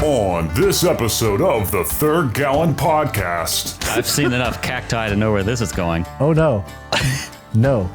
on this episode of the Third Gallon Podcast. I've seen enough cacti to know where this is going. Oh, no. No.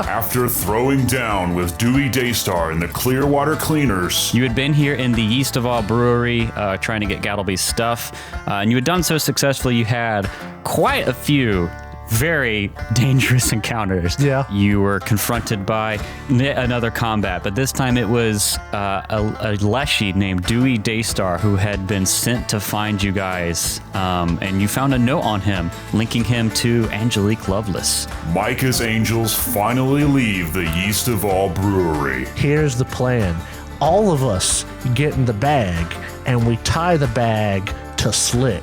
After throwing down with Dewey Daystar and the Clearwater Cleaners, You had been here in the Yeast of All brewery trying to get Gattlebee's stuff, and you had done so successfully you had quite a few very dangerous encounters. Yeah. You were confronted by another combat, but this time it was a Leshy named Dewey Daystar who had been sent to find you guys, and you found a note on him linking him to Angelique Lovelace. Micah's Angels finally leave the Yeast of All brewery. Here's the plan. All of us get in the bag, and we tie the bag to Slick.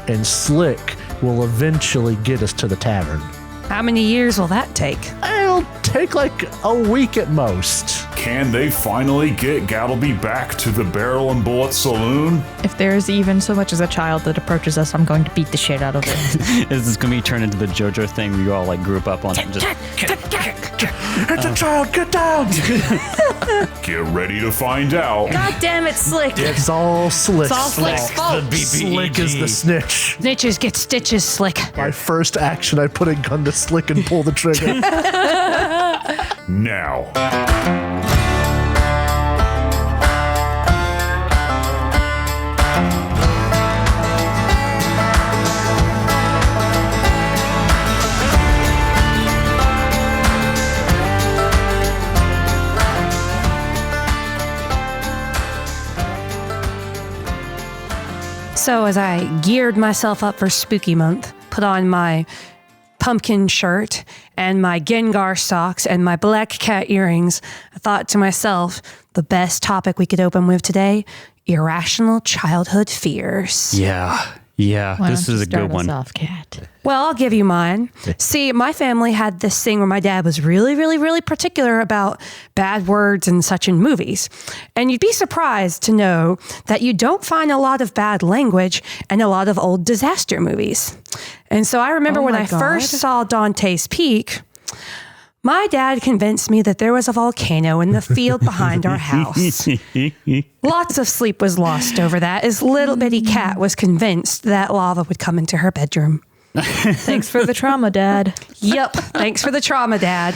And Slick will eventually get us to the tavern. How many years will that take? It'll take like a week at most. Can they finally get Gattlebee back to the Barrel and Bullet Saloon? If there is even so much as a child that approaches us, I'm going to beat the shit out of it. Is this going to be turned into the JoJo thing where you all like group up on it and just... It's a child, get down! Get ready to find out. God damn it, Slick. It's all Slick. It's all Slick's fault. Slick is the snitch. Snitches get stitches, Slick. My first action, I put a gun to Slick and pull the trigger. Now. So as I geared myself up for Spooky Month, put on my pumpkin shirt and my Gengar socks and my black cat earrings, I thought to myself, the best topic we could open with today, irrational childhood fears. Yeah, Why this don't is you a good start us one. off, Cat? Well, I'll give you mine. See, my family had this thing where my dad was really, really, really particular about bad words and such in movies. And you'd be surprised to know that you don't find a lot of bad language in a lot of old disaster movies. And so I remember Oh when my I God. first saw Dante's Peak, my dad convinced me that there was a volcano in the field behind our house. Lots of sleep was lost over that, as little bitty cat was convinced that lava would come into her bedroom. Thanks for the trauma, Dad. Yep. Thanks for the trauma, Dad.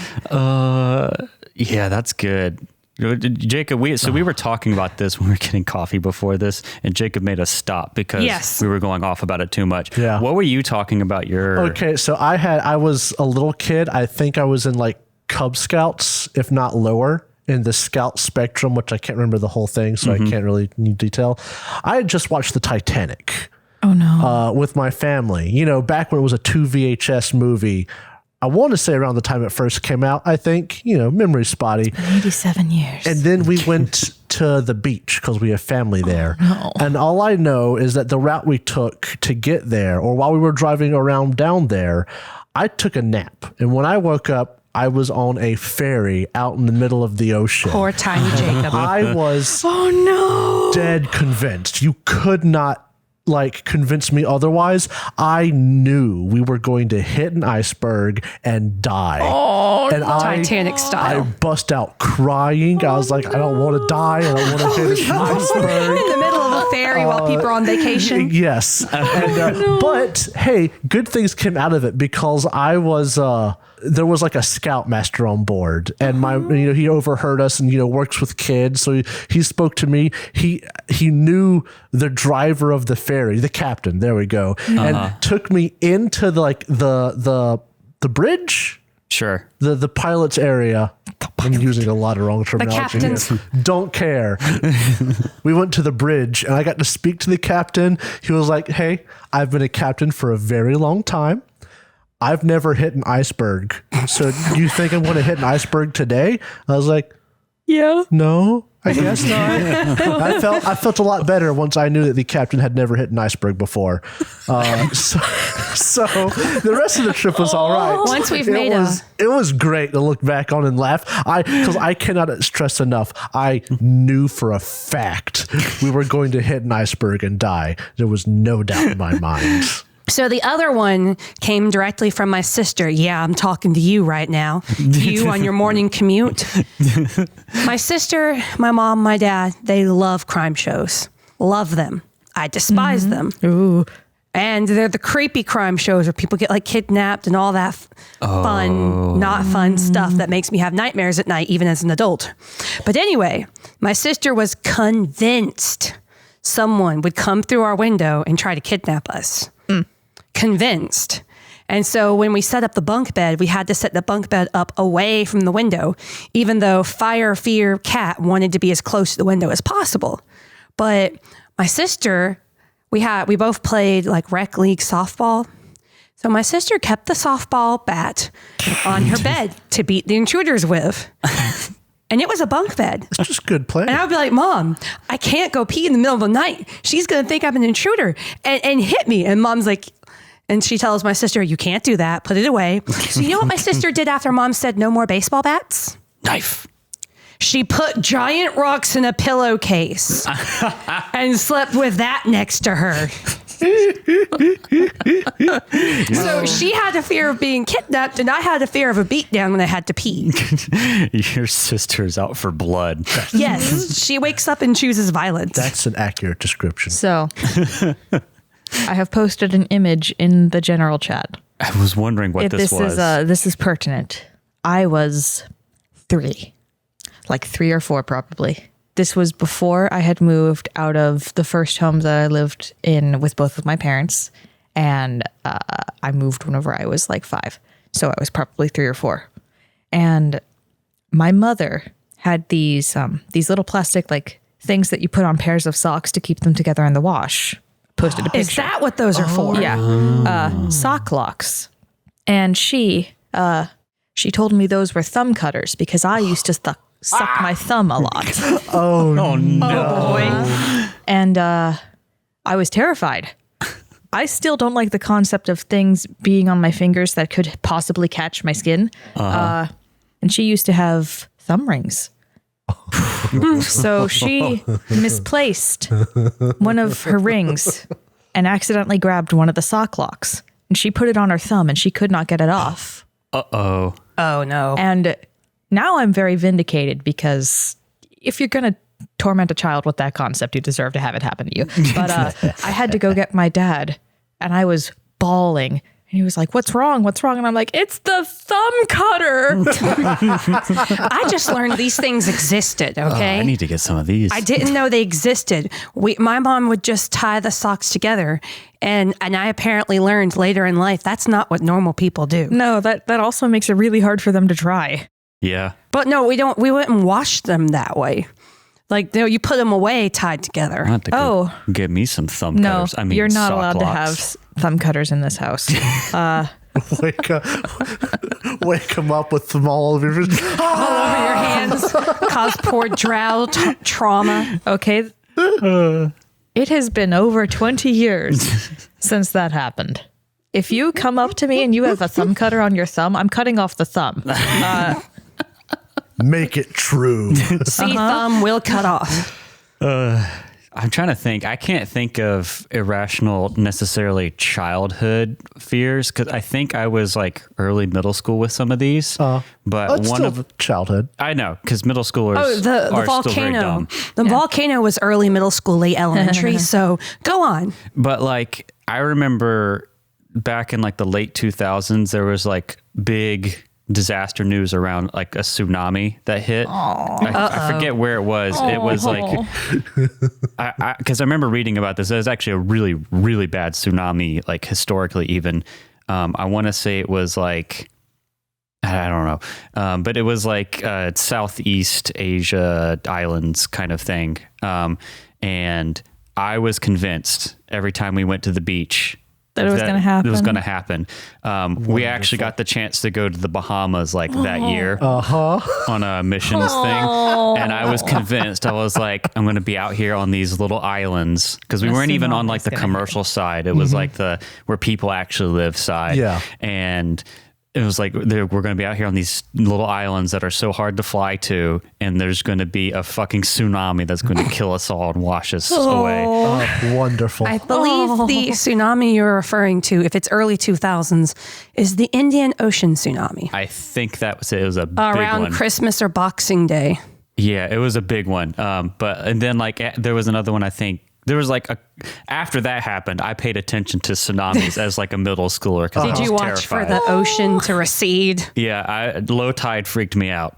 Yeah, that's good. Jacob, we were talking about this when we were getting coffee before this, and Jacob made us stop because we were going off about it too much. Yeah. What were you talking about your... Okay, so I was a little kid. I think I was in like Cub Scouts, if not lower, in the Scout spectrum, which I can't remember the whole thing, so I can't really need detail. I had just watched the Titanic. Oh, no. With my family. You know, back when it was a 2 VHS movie. I want to say around the time it first came out, I think, you know, memory spotty. 87 years. And then we went to the beach because we have family there. no. And all I know is that the route we took to get there, or while we were driving around down there, I took a nap. And when I woke up, I was on a ferry out in the middle of the ocean. Poor tiny Jacob. I was dead convinced. You could not convince me otherwise. I knew we were going to hit an iceberg and die. And Titanic style. I bust out crying. I was like, I don't want to die. I don't want to hit an iceberg. In the middle of a ferry while people are on vacation. Yes. And, but hey, good things came out of it because I was, there was like a scoutmaster on board, and he overheard us and, works with kids. So he spoke to me. He knew the driver of the ferry, the captain. There we go. And took me into the bridge. Sure. The pilot's area. I'm using a lot of wrong terminology. The captain's. Don't care. We went to the bridge and I got to speak to the captain. He was like, hey, I've been a captain for a very long time. I've never hit an iceberg. So you think I'm going to hit an iceberg today? I was like, Yeah. no, I guess not. I felt a lot better once I knew that the captain had never hit an iceberg before. So the rest of the trip was all right. Once we've made it was great to look back on and laugh. Because I cannot stress enough. I knew for a fact we were going to hit an iceberg and die. There was no doubt in my mind. So the other one came directly from my sister. Yeah, I'm talking to you right now. You on your morning commute. My sister, my mom, my dad, they love crime shows. Love them. I despise them. Ooh. And they're the creepy crime shows where people get like kidnapped and all that fun, not fun stuff that makes me have nightmares at night, even as an adult. But anyway, my sister was convinced someone would come through our window and try to kidnap us. Convinced. And so when we set up the bunk bed, we had to set the bunk bed up away from the window, even though Fire Fear Cat wanted to be as close to the window as possible. But my sister, we both played like rec league softball. So my sister kept the softball bat on her bed to beat the intruders with. And it was a bunk bed. It's just good play. And I would be like, Mom, I can't go pee in the middle of the night. She's going to think I'm an intruder and hit me. And Mom's like, and she tells my sister, you can't do that. Put it away. So you know what my sister did after Mom said no more baseball bats? Knife. She put giant rocks in a pillowcase and slept with that next to her. So she had a fear of being kidnapped, and I had a fear of a beatdown when I had to pee. Your sister's out for blood. Yes, she wakes up and chooses violence. That's an accurate description. So, I have posted an image in the general chat. I was wondering what this was. This is pertinent. I was 3. Like 3 or 4 probably. This was before I had moved out of the first home that I lived in with both of my parents. And I moved whenever I was like 5. So I was probably 3 or 4. And my mother had these little plastic like things that you put on pairs of socks to keep them together in the wash. Posted a picture. Is that what those are for? Yeah. Sock locks. And she told me those were thumb cutters because I used to suck my thumb a lot. Oh, no. Oh boy. And I was terrified. I still don't like the concept of things being on my fingers that could possibly catch my skin. And she used to have thumb rings. So she misplaced one of her rings and accidentally grabbed one of the sock locks. And she put it on her thumb and she could not get it off. Uh-oh. Oh, no. And now I'm very vindicated because if you're going to torment a child with that concept, you deserve to have it happen to you. But I had to go get my dad and I was bawling. And he was like, what's wrong? What's wrong? And I'm like, it's the thumb cutter. I just learned these things existed, okay? I need to get some of these. I didn't know they existed. My mom would just tie the socks together. And I apparently learned later in life, that's not what normal people do. No, that also makes it really hard for them to try. Yeah. But no, we wouldn't wash them that way. Like, you know, you put them away tied together. I have to go get me some thumb No, cutters. I mean, you're not sock allowed to locks. have thumb cutters in this house. Wake them up with them all over your All over your hands, cause poor drow trauma. Okay. It has been over 20 years since that happened. If you come up to me and you have a thumb cutter on your thumb, I'm cutting off the thumb. Make it true. See, thumb will cut off. I'm trying to think. I can't think of irrational, necessarily childhood fears because I think I was like early middle school with some of these. But It's one still of childhood. I know because middle schoolers The are still very volcano. dumb. The volcano was early middle school, late elementary. So go on. But like I remember back in like the late 2000s, there was like big disaster news around like a tsunami that hit. I forget where it was. It was like, because I remember reading about this. It was actually a really, really bad tsunami, like historically even. I want to say it was like, I don't know. But it was like Southeast Asia islands kind of thing. And I was convinced every time we went to the beach That it was going to happen. It was going to happen. We actually got the chance to go to the Bahamas like that year on a missions thing. And I was convinced, I was like, I'm going to be out here on these little islands because we weren't even on like the commercial side. It was like the where people actually live side. Yeah. And it was like we're going to be out here on these little islands that are so hard to fly to, and there's going to be a fucking tsunami that's going to kill us all and wash us away. Oh, wonderful. I believe the tsunami you're referring to, if it's early 2000s, is the Indian Ocean tsunami. I think that was it. It was a big Around one. Christmas or Boxing Day. Yeah, it was a big one. And then like there was another one. I think there was like after that happened, I paid attention to tsunamis as like a middle schooler. Did you watch for the ocean to recede? Yeah, low tide freaked me out.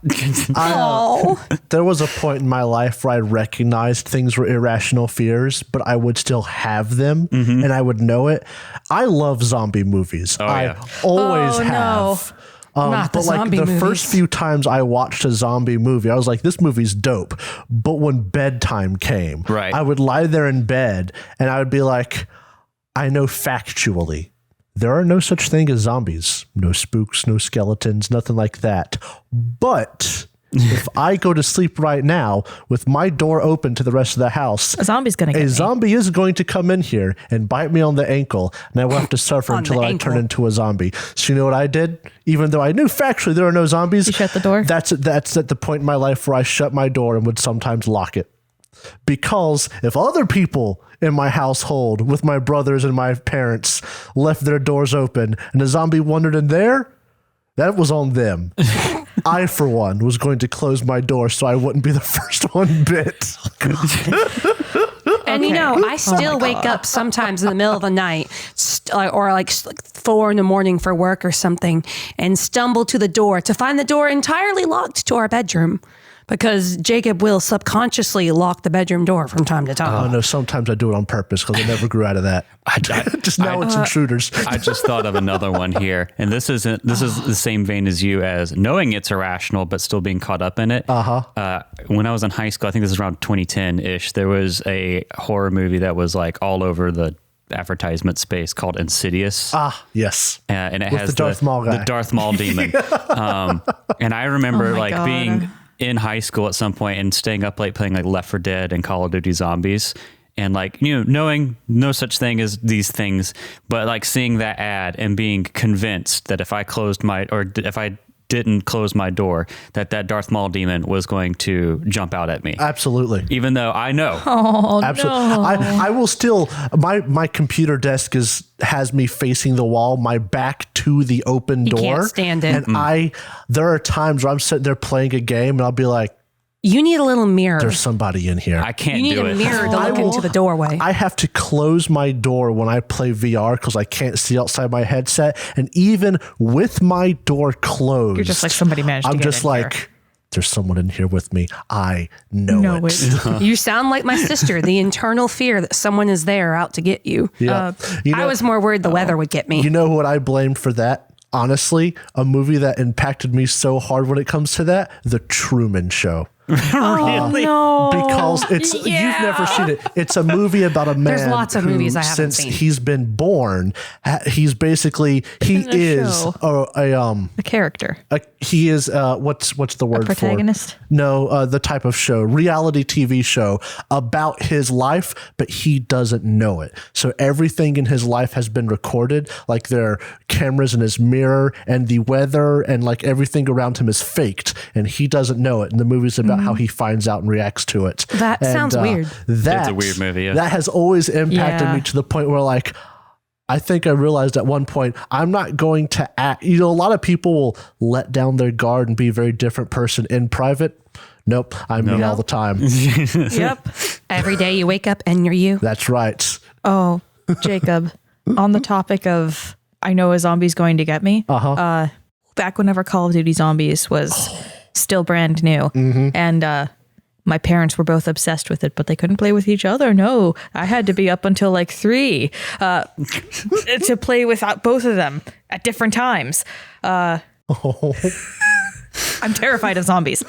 There was a point in my life where I recognized things were irrational fears, but I would still have them and I would know it. I love zombie movies. I always have. Not the but like zombie the movies. first few times I watched a zombie movie, I was like, this movie's dope. But when bedtime came, Right. I would lie there in bed and I would be like, I know factually there are no such thing as zombies, no spooks, no skeletons, nothing like that. But if I go to sleep right now with my door open to the rest of the house, A zombie's going to get me. zombie is going to come in here and bite me on the ankle, and I will have to suffer On until the I ankle. turn into a zombie. So you know what I did? Even though I knew factually there are no zombies, You shut the door? That's at the point in my life where I shut my door and would sometimes lock it. Because if other people in my household with my brothers and my parents left their doors open and a zombie wandered in there, that was on them. I, for one, was going to close my door so I wouldn't be the first one bit. And you know, I still wake up sometimes in the middle of the night or like 4 a.m. for work or something and stumble to the door to find the door entirely locked to our bedroom because Jacob will subconsciously lock the bedroom door from time to time. Oh no, sometimes I do it on purpose because I never grew out of that. Just now it's intruders. I just thought of another one here, and this is the same vein as you, as knowing it's irrational but still being caught up in it. When I was in high school, I think this is around 2010-ish, there was a horror movie that was like all over the advertisement space called Insidious. Yes. And it With has the Darth Maul guy. the Darth Maul demon. And I remember my like God. being in high school at some point and staying up late playing like Left 4 Dead and Call of Duty Zombies. And like, you know, knowing no such thing as these things, but like seeing that ad and being convinced that if I didn't close my door, that Darth Maul demon was going to jump out at me. Absolutely. Even though I know. Absolutely. I will still, my computer desk has me facing the wall, my back to the open door. can't stand it. And there are times where I'm sitting there playing a game and I'll be like, You need a little mirror. there's somebody in here. I can't You need do a it. mirror to look into the doorway. I have to close my door when I play VR because I can't see outside my headset. And even with my door closed, You're just like, somebody managed to I'm get just in like, here. there's someone in here with me. I know it. You sound like my sister, the internal fear that someone is there out to get you. Yeah. You know- I was more worried the weather would get me. You know what I blamed for that? Honestly, a movie that impacted me so hard when it comes to that, The Truman Show. Really? No. Because you've never seen it. It's a movie about a man. There's lots of who, movies I haven't since seen. he's been born, he's basically he is A character. he is what's the word protagonist? for? No, the type of show, reality TV show about his life, but he doesn't know it. So everything in his life has been recorded, like there are cameras in his mirror and the weather and like everything around him is faked and he doesn't know it. And the movie's about how he finds out and reacts to it. That sounds weird. That, It's a weird movie, yeah. That has always impacted Yeah. me to the point where like I think I realized at one point, I'm not going to act. You know, a lot of people will let down their guard and be a very different person in private. Nope. I'm me all the time. Yep. Every day you wake up and you're you. That's right. Oh, Jacob, on the topic of I know a zombie's going to get me. Back whenever Call of Duty Zombies was still brand new, and my parents were both obsessed with it, but they couldn't play with each other. No, I had to be up until like 3 to play with both of them at different times. I'm terrified of zombies.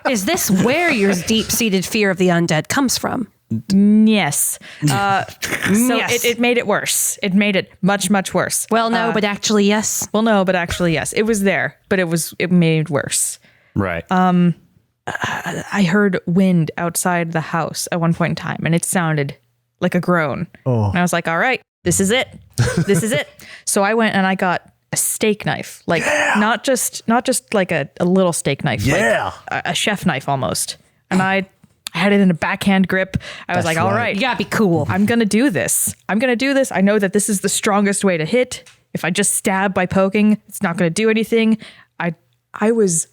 Is this where your deep-seated fear of the undead comes from? Yes. So Yes. it made it worse. It made it much, much worse. Well, no, but actually, yes. Well, no, but actually, yes. It was there, but it made it worse. Right. I heard wind outside the house at one point in time, and it sounded like a groan. And I was like, all right, this is it. This is it. So I went and I got a steak knife, like not just like a little steak knife, Yeah. like a chef knife almost. And I had it in a backhand grip. I was like, all right, You gotta be cool. I'm going to do this. I know that this is the strongest way to hit. If I just stab by poking, it's not going to do anything. I was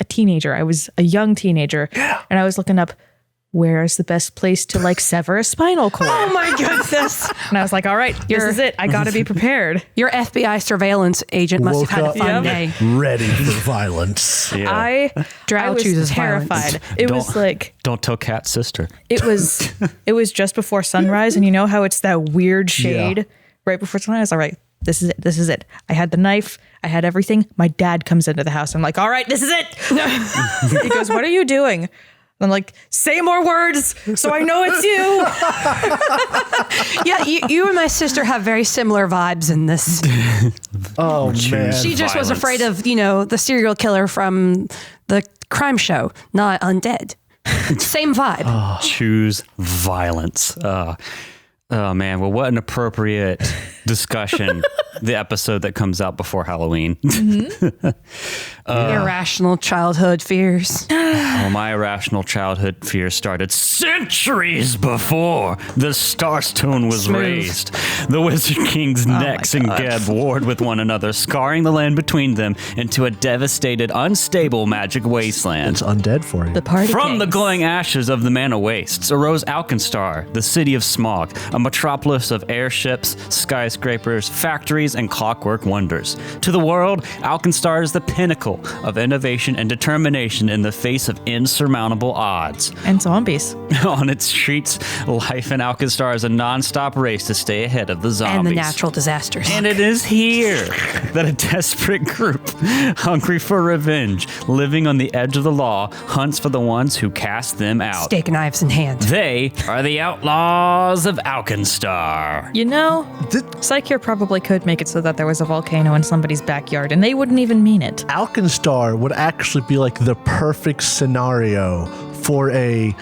a teenager. I was a young teenager. And I was looking up, where is the best place to like sever a spinal cord? Oh my goodness. And I was like, all right, this is it. I got to be prepared. Your FBI surveillance agent must Woke have had a up fun day. ready for violence. Yeah. I Drow was chooses terrified. violence. It was like, Don't tell Kat's sister. it was just before sunrise. And you know how it's that weird shade right before sunrise? All right, this is it. This is it. I had the knife. I had everything. My dad comes into the house. I'm like, all right, this is it. He goes, what are you doing? I'm like, say more words so I know it's you. Yeah, you and my sister have very similar vibes in this. Oh, man. She just was Violence. afraid of, the serial killer from the crime show, not undead. Same vibe. Choose violence. Oh man, well, what an appropriate discussion. The episode that comes out before Halloween. Irrational childhood fears. Well, my irrational childhood fears started centuries before the Starstone was Smooth. raised. The Wizard King's necks and Geb warred with one another, scarring the land between them into a devastated, unstable magic wasteland. It's undead for you. The party From the kings. glowing ashes of the Mana Wastes arose Alkenstar, the city of smog, a metropolis of airships, skyscrapers, factories, and clockwork wonders. To the world, Alkenstar is the pinnacle of innovation and determination in the face of insurmountable odds. And zombies. On its streets, life in Alkenstar is a non-stop race to stay ahead of the zombies. And the natural disasters. And it is here that a desperate group, hungry for revenge, living on the edge of the law, hunts for the ones who cast them out. Steak knives in hand. They are the Outlaws of Alkenstar. You know, Psyche probably could make it so that there was a volcano in somebody's backyard and they wouldn't even mean it. Alkenstar would actually be like the perfect scenario for a,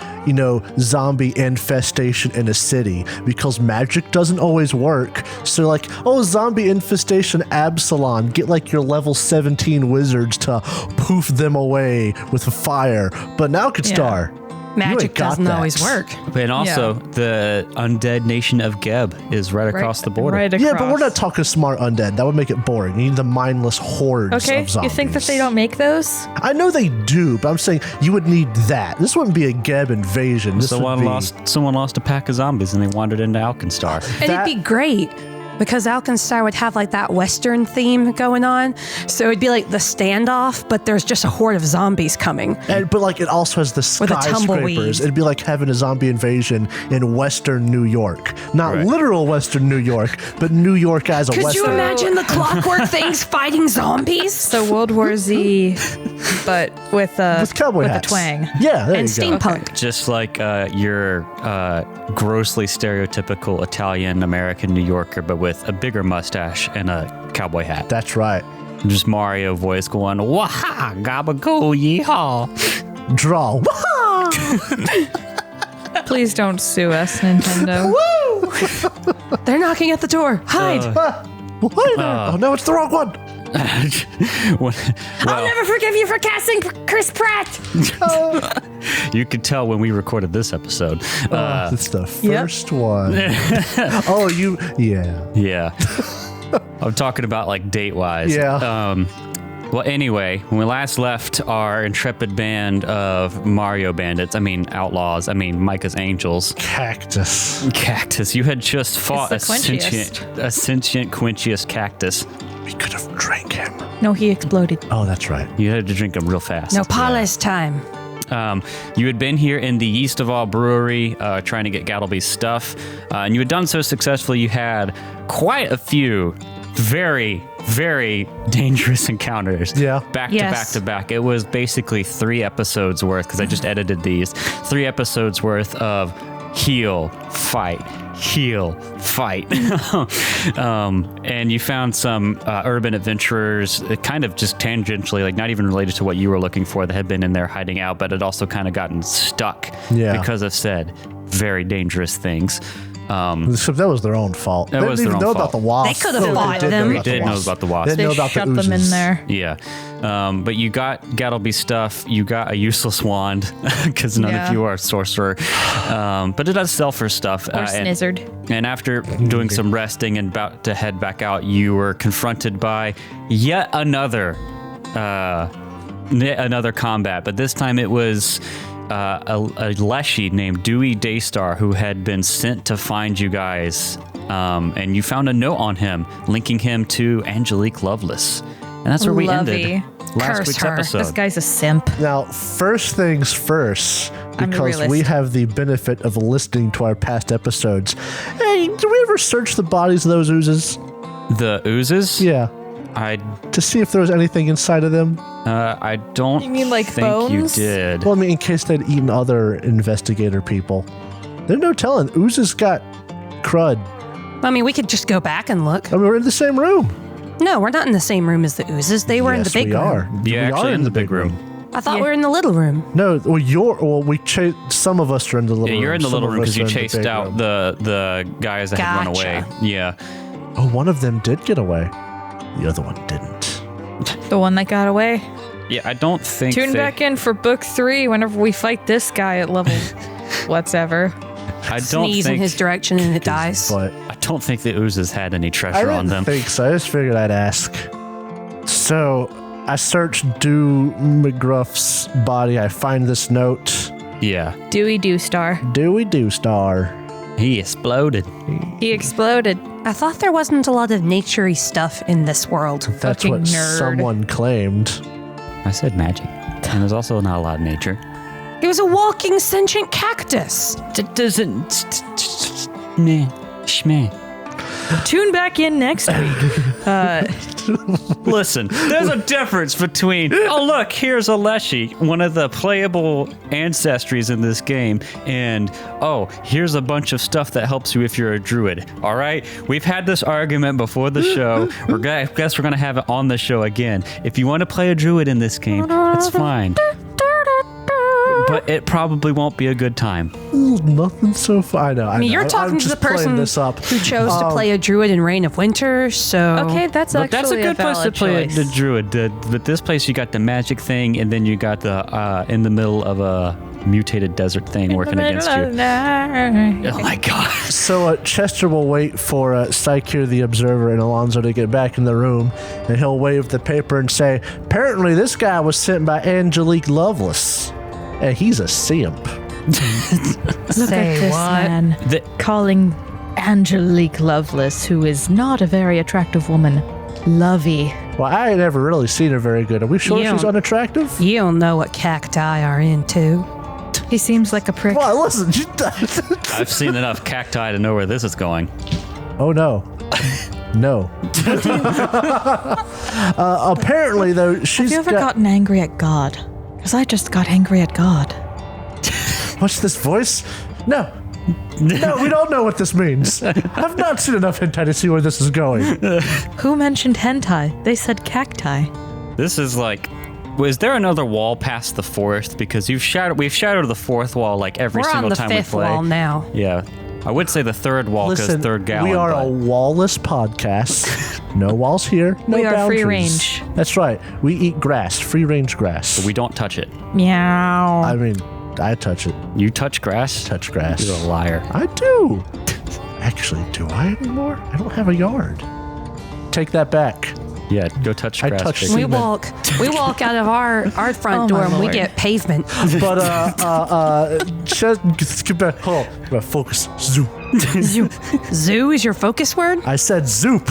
zombie infestation in a city because magic doesn't always work. So like, zombie infestation Absalon, get like your level 17 wizards to poof them away with fire. But in Alkenstar, Magic doesn't always work. And also, the undead nation of Geb is right across the border. Right Yeah, across. but we're not talking smart undead. That would make it boring. You need the mindless hordes Okay, of zombies. you think that they don't make those? I know they do, but I'm saying you would need that. This wouldn't be a Geb invasion. This Someone would be... lost a pack of zombies and they wandered into Alkenstar. And it'd be great because Alkenstar would have like that Western theme going on. So it'd be like the standoff, but there's just a horde of zombies coming. But like it also has the With a tumbleweed. skyscrapers. It'd be like having a zombie invasion in Western New York. Not Right. literal Western New York, but New York as a Could Western. you imagine the clockwork things fighting zombies? So World War Z, but with Cowboy with hats. a twang. Yeah, there And you go. steampunk. Just like your grossly stereotypical Italian-American New Yorker, but with a bigger mustache and a cowboy hat. That's right. Just Mario voice going, waha, gabagoo, yeehaw. Draw. Please don't sue us, Nintendo. They're knocking at the door. Hide. What? Oh no, it's the wrong one. I'll never forgive you for casting Chris Pratt. You could tell when we recorded this episode. It's the first one. Yeah. Yeah. I'm talking about like date-wise. Yeah. Well, anyway, when we last left our intrepid band of Mario bandits, Outlaws, Micah's Angels, Cactus. Cactus, you had just fought It's a the quinchiest. sentient Quinchius cactus. We could have drank him. No, he exploded. Oh, that's right. You had to drink them real fast. No Paula's time. You had been here in the Yeast of All brewery trying to get Gattlebee's stuff, and you had done so successfully. You had quite a few very, very dangerous encounters. Yeah. Back Yes. to back to back. It was basically 3 episodes worth, because I just edited these, 3 episodes worth of heal, fight, heal, fight. And you found some urban adventurers, kind of just tangentially, like not even related to what you were looking for, that had been in there hiding out, but had also kind of gotten stuck Yeah. because of said very dangerous things. Except that was their own fault. That They was didn't even their know own about the fault. wasps. They could have No, fought did them. know They about the did know wasps. about the wasps. They didn't know They about shut the them in oozes. there. Yeah. But you got Gattlebee stuff. You got a useless wand because none Yeah. of you are a sorcerer. But it does sell for stuff. Or snizzard. And after doing some resting and about to head back out, you were confronted by yet another combat. But this time it was a leshy named Dewey Daystar who had been sent to find you guys. And you found a note on him linking him to Angelique Lovelace. And that's where we ended last Curse week's her. episode. This guy's a simp. Now, first things first, I'm a because we realist. have the benefit of listening to our past episodes. Hey, did we ever search the bodies of those oozes? The oozes? Yeah, to see if there was anything inside of them. I don't You mean like think bones? you did. Well, I mean, in case they'd eaten other investigator people. There's no telling. Oozes got crud. I mean, we could just go back and look. I mean, we're in the same room. No, we're not in the same room as the oozes. They were in the Yes, big we room. are. You're We actually are in the big room. I thought Yeah. we were in the little room. No, some of us are in the little room. Yeah, you're in the Some little of room us because you are in the chased big out room. the guys that had run away. Gotcha. Yeah. Oh, one of them did get away. The other one didn't. The one that got away. Yeah, I don't think Tune back in for book 3 whenever we fight this guy at level whatever. I don't Sneeze in think his direction and it dies. But I don't think the oozes had any I treasure on them. didn't think so. I just figured I'd ask. So I searched Dew McGruff's body. I find this note. Yeah. Dewey Daystar. Dewey Daystar. He exploded. He exploded. I thought there wasn't a lot of naturey stuff in this world. That's Fucking what nerd. someone claimed. I said magic. And there's also not a lot of nature. It was a walking sentient cactus. It doesn't. Meh. Shmeh. Tune back in next week. Listen, there's a difference between, oh, look, here's a Leshy, one of the playable ancestries in this game, and, oh, here's a bunch of stuff that helps you if you're a druid. All right? We've had this argument before the show. I guess we're going to have it on the show again. If you want to play a druid in this game, it's fine. But it probably won't be a good time. Nothing so far. I know. I mean, you're talking to the person this up. who chose to play a druid in Reign of Winter, so... Okay, that's But that's a actually good place to valid play choice. the druid. But this place, you got the magic thing, and then you got the in the middle of a mutated desert thing working against you. Oh my god. So Chester will wait for Psyche the Observer and Alonzo to get back in the room, and he'll wave the paper and say, apparently this guy was sent by Angelique Lovelace, and he's a simp. Look Say at this what? man calling Angelique Lovelace, who is not a very attractive woman, lovey. Well, I ain't never really seen her very good. Are we sure You she's don't- unattractive? You don't know what cacti are into. He seems like a prick. Well, listen. I've seen enough cacti to know where this is going. Oh, no. No. Apparently, though, she's Have you ever got... gotten angry at God? Because I just got angry at God. What's this voice? No. No, we don't know what this means. I've not seen enough hentai to see where this is going. Who mentioned hentai? They said cacti. This is like, is there another wall past the fourth? Because we've shadowed the fourth wall like every We're on single the time we fifth play. wall now. Yeah, I would say the third wall because Listen, third gallon. we are but a wallless podcast. No walls here. No We are free boundaries. range. That's right. We eat grass, free range grass. we don't touch it. Meow. I mean, I touch it. You touch grass? Touch grass. You're a liar. I do. Actually, do I anymore? I don't have a yard. Take that back. Yeah, go touch I grass. touched Vic. We Semen. walk out of our front Oh, door my and we Lord. get pavement. But just get back. Hold on. Focus. Zoop. Zoo is your focus word? I said zoop.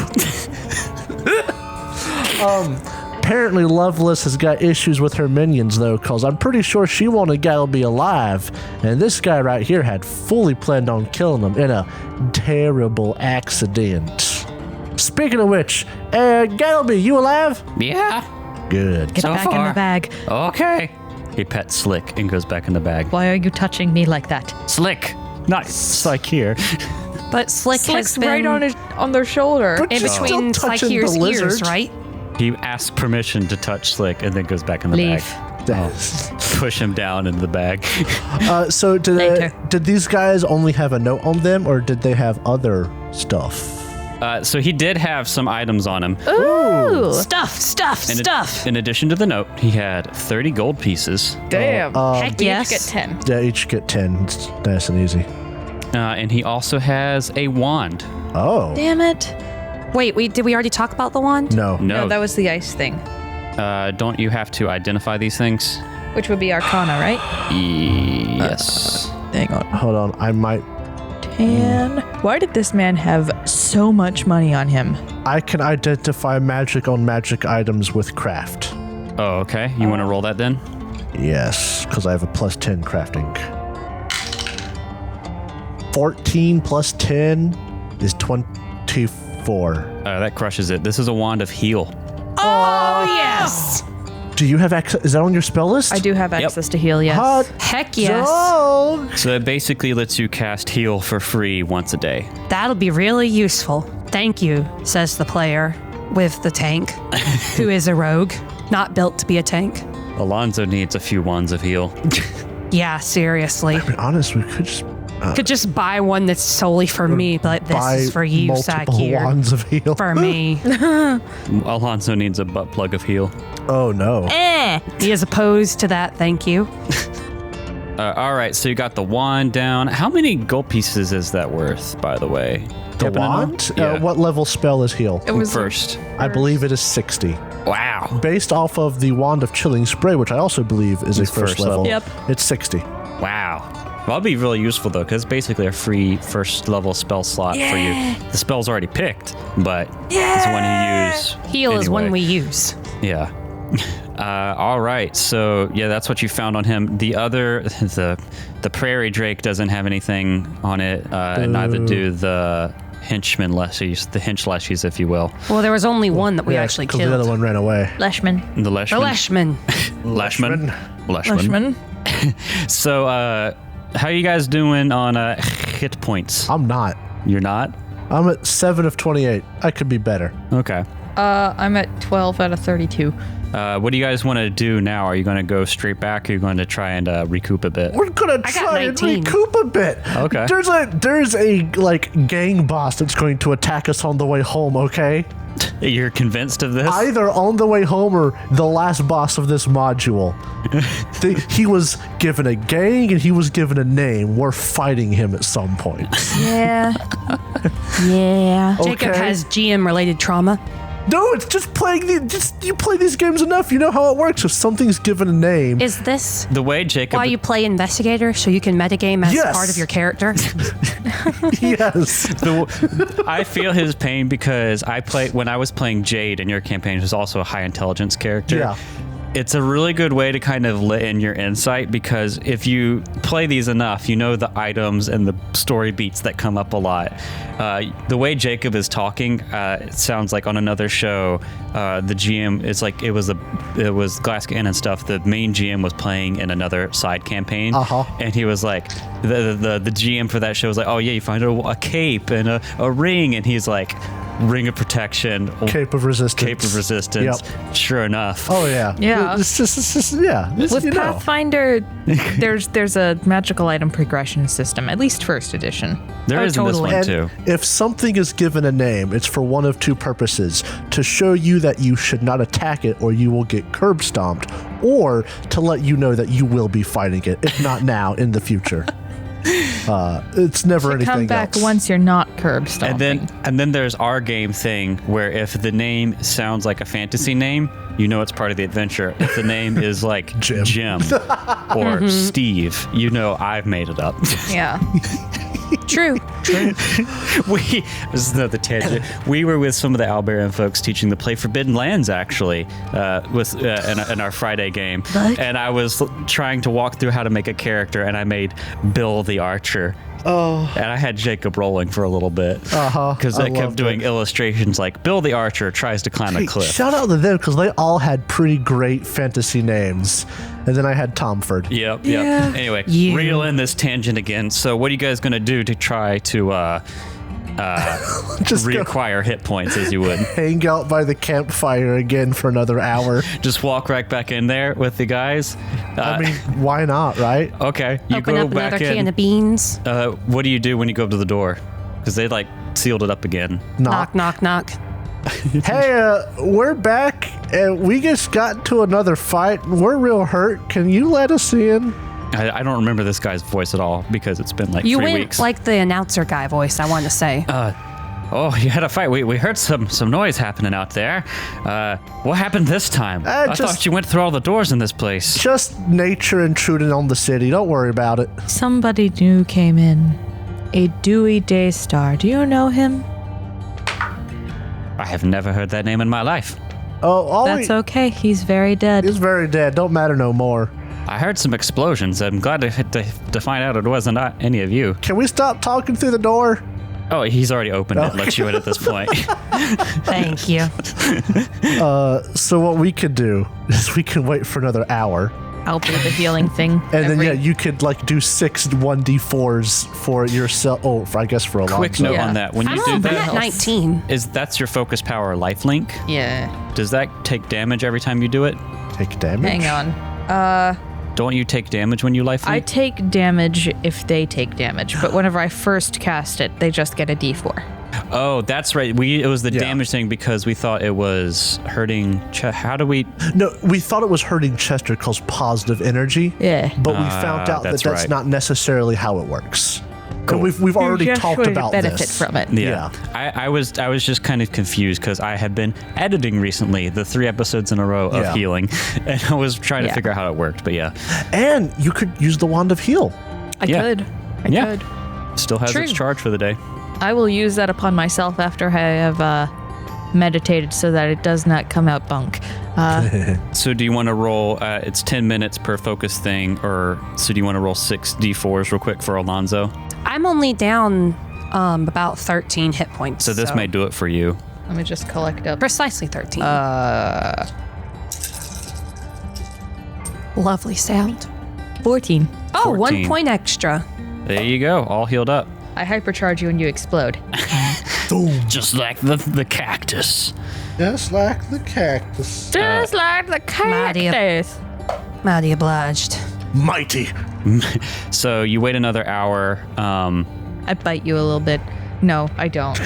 Apparently Lovelace has got issues with her minions though, cause I'm pretty sure she wanted Gattlebee alive, and this guy right here had fully planned on killing him in a terrible accident. Speaking of which, Gattlebee, you alive? Yeah. Good. Get so back in far. the bag. Okay. He pets Slick and goes back in the bag. Why are you touching me like that? Slick, not Psych here. But Slick Slick's has been right on their shoulder. But in you're still between touching Sykir's the ears, lizard. right? He asks permission to touch Slick and then goes back in the Leave. bag. Push him down into the bag. So Later. did these guys only have a note on them, or did they have other stuff? So he did have some items on him. Ooh. Stuff. In addition to the note, he had 30 gold pieces. Damn. Heck yes. Each get 10. Yeah, each get 10. It's nice and easy. And he also has a wand. Oh. Damn it. Wait, did we already talk about the wand? No. No, No, that was the ice thing, don't you have to identify these things? which would be Arcana, right? Yes. Hang on. Hold on. I might. 10. Why did this man have so much money on him? I can identify magic on magic items with craft. Oh, okay. You want to roll that then? Yes, because I have a plus 10 crafting. 14 plus 10 is 24. That crushes it. This is a wand of heal. Oh, yes. Do you have access? Is that on your spell list? I do have access to heal, yes. Hot Heck yes. dog. So it basically lets you cast heal for free once a day. That'll be really useful. Thank you, says the player with the tank, who is a rogue, not built to be a tank. Alonzo needs a few wands of heal. Yeah, seriously. To be honest, we could just Could just buy one that's solely for me, but this buy is for you, multiple Sakir. wands of heal. For me. Alonzo needs a butt plug of heal. Oh no. He is opposed to that, thank you. All right, so you got the wand down. How many gold pieces is that worth, by the way? The Happen to know? wand? Yeah. What level spell is heal? It was First. I believe it is 60. Wow. Based off of the wand of chilling spray, which I also believe is a It's first first level. level. Yep. It's 60. Wow. Well, that'll be really useful, though, because it's basically a free first level spell slot for you. The spell's already picked, but it's one you use. Heal is one anyway. we use. Yeah. All right. So yeah, that's what you found on him. The other, the prairie drake doesn't have anything on it. And neither do the henchmen leshies, the hench leshies, if you will. Well, there was only one that we Yeah, actually 'cause killed. the other one ran away. Leshman. The leshman. The Leshman. Leshman. So, how are you guys doing on hit points? I'm not. You're not? I'm at 7 of 28. I could be better. Okay. I'm at 12 out of 32. What do you guys want to do now? Are you going to go straight back, or are you going to try and recoup a bit? We're gonna I got try and 19. recoup a bit. Okay. There's a like gang boss that's going to attack us on the way home. Okay. You're convinced of this? Either on the way home or the last boss of this module. He was given a gang and he was given a name. We're fighting him at some point. Yeah. Yeah. Jacob Okay. has GM-related trauma. No, it's just playing you play these games enough, you know how it works. If something's given a name, Is this The way Jacob... why you play investigator, so you can metagame as Yes. part of your character? yes. I feel his pain because when I was playing Jade in your campaign, who's also a high intelligence character. Yeah. It's a really good way to kind of let in your insight, because if you play these enough, you know the items and the story beats that come up a lot. The way Jacob is talking, it sounds like on another show, the GM is like it was Glass Cannon stuff. The main GM was playing in another side campaign, and he was like, the GM for that show was like, oh yeah, you find a cape and a ring, and he's like, ring of protection, Cape of resistance. Cape of resistance. Yep. Sure enough. Oh yeah. Yeah. It's just yeah. It's, With you know. Pathfinder, there's a magical item progression system, at least first edition. There is in this one And too. if something is given a name, it's for one of two purposes: to show you that you should not attack it or you will get curb stomped, or to let you know that you will be fighting it, if not now, in the future. It's never anything Come back else. once you're not curb stomping. And then there's our game thing where if the name sounds like a fantasy name, you know it's part of the adventure. If the name is like Jim or Steve, you know I've made it up. Yeah. True. This is another tangent. We were with some of the Albarian folks teaching to play Forbidden Lands, actually, in our Friday game. And I was trying to walk through how to make a character, and I made Bill the Archer. Oh. And I had Jacob rolling for a little bit. Because I kept loved doing it. illustrations like Bill the Archer tries to climb a cliff. Shout out to them because they all had pretty great fantasy names. And then I had Tomford. Yep. Anyway, You. reel in this tangent again. So what are you guys going to do to try to Just go reacquire hit points as you would. hang out by the campfire again for another hour. Just walk right back in there with the guys. I mean, why not, right? Okay, you Open go up back another in. can of beans. What do you do when you go up to the door? Because they like sealed it up again. Knock, knock, knock. Hey, we're back, and we just got into another fight, and we're real hurt. Can you let us in? I don't remember this guy's voice at all because it's been like You 3 went weeks. like the announcer guy voice, I want to say. Oh, you had a fight. We heard some noise happening out there. What happened this time? I just- thought you went through all the doors in this place. Just nature intruding on the city. Don't worry about it. Somebody new came in. A Dewey Daystar. Do you know him? I have never heard that name in my life. Oh, That's okay. He's very dead. He's very dead. Don't matter no more. I heard some explosions. I'm glad to find out it wasn't any of you. Can we stop talking through the door? Oh, he's already opened it. Let you in at this point. Thank you. So what we could do is we can wait for another hour. I'll do the healing thing. And then, you could like do 6 1d4s for yourself. Oh, I guess for a long Quick note Yeah. on that. When you I'm do at that, 19. that's your focus power lifelink. Yeah. Does that take damage every time you do it? Take damage. Hang on. Don't you take damage when you lifelink? I take damage if they take damage, but whenever I first cast it, they just get a d4. Oh, that's right. It was the Yeah. damage thing because we thought it was hurting. How do we? No, we thought it was hurting Chester because positive energy. Yeah. But we found out that that's that's right. not necessarily how it works. And we've already You just talked would about benefit this. from it. Yeah. I was just kind of confused because I had been editing recently the 3 episodes in a row of Yeah. healing, and I was trying to Yeah. figure out how it worked. But yeah, And you could use the Wand of Heal. I Yeah. could. I Yeah. could. still has its True. charge for the day. I will use that upon myself after I have meditated so that it does not come out bunk. So do you want to roll? It's 10 minutes per focus thing, or so do you want to roll 6 d4s real quick for Alonzo? I'm only down about 13 hit points. So this may do it for you. Let me just collect up. Precisely 13. Lovely sound. 14. Oh, 1 14. point extra. There you go, all healed up. I hypercharge you and you explode. Just like the cactus. Just like the cactus. Just like the Mighty. cactus. Mighty obliged. Mighty. So you wait another hour. I bite you a little bit. No, I don't.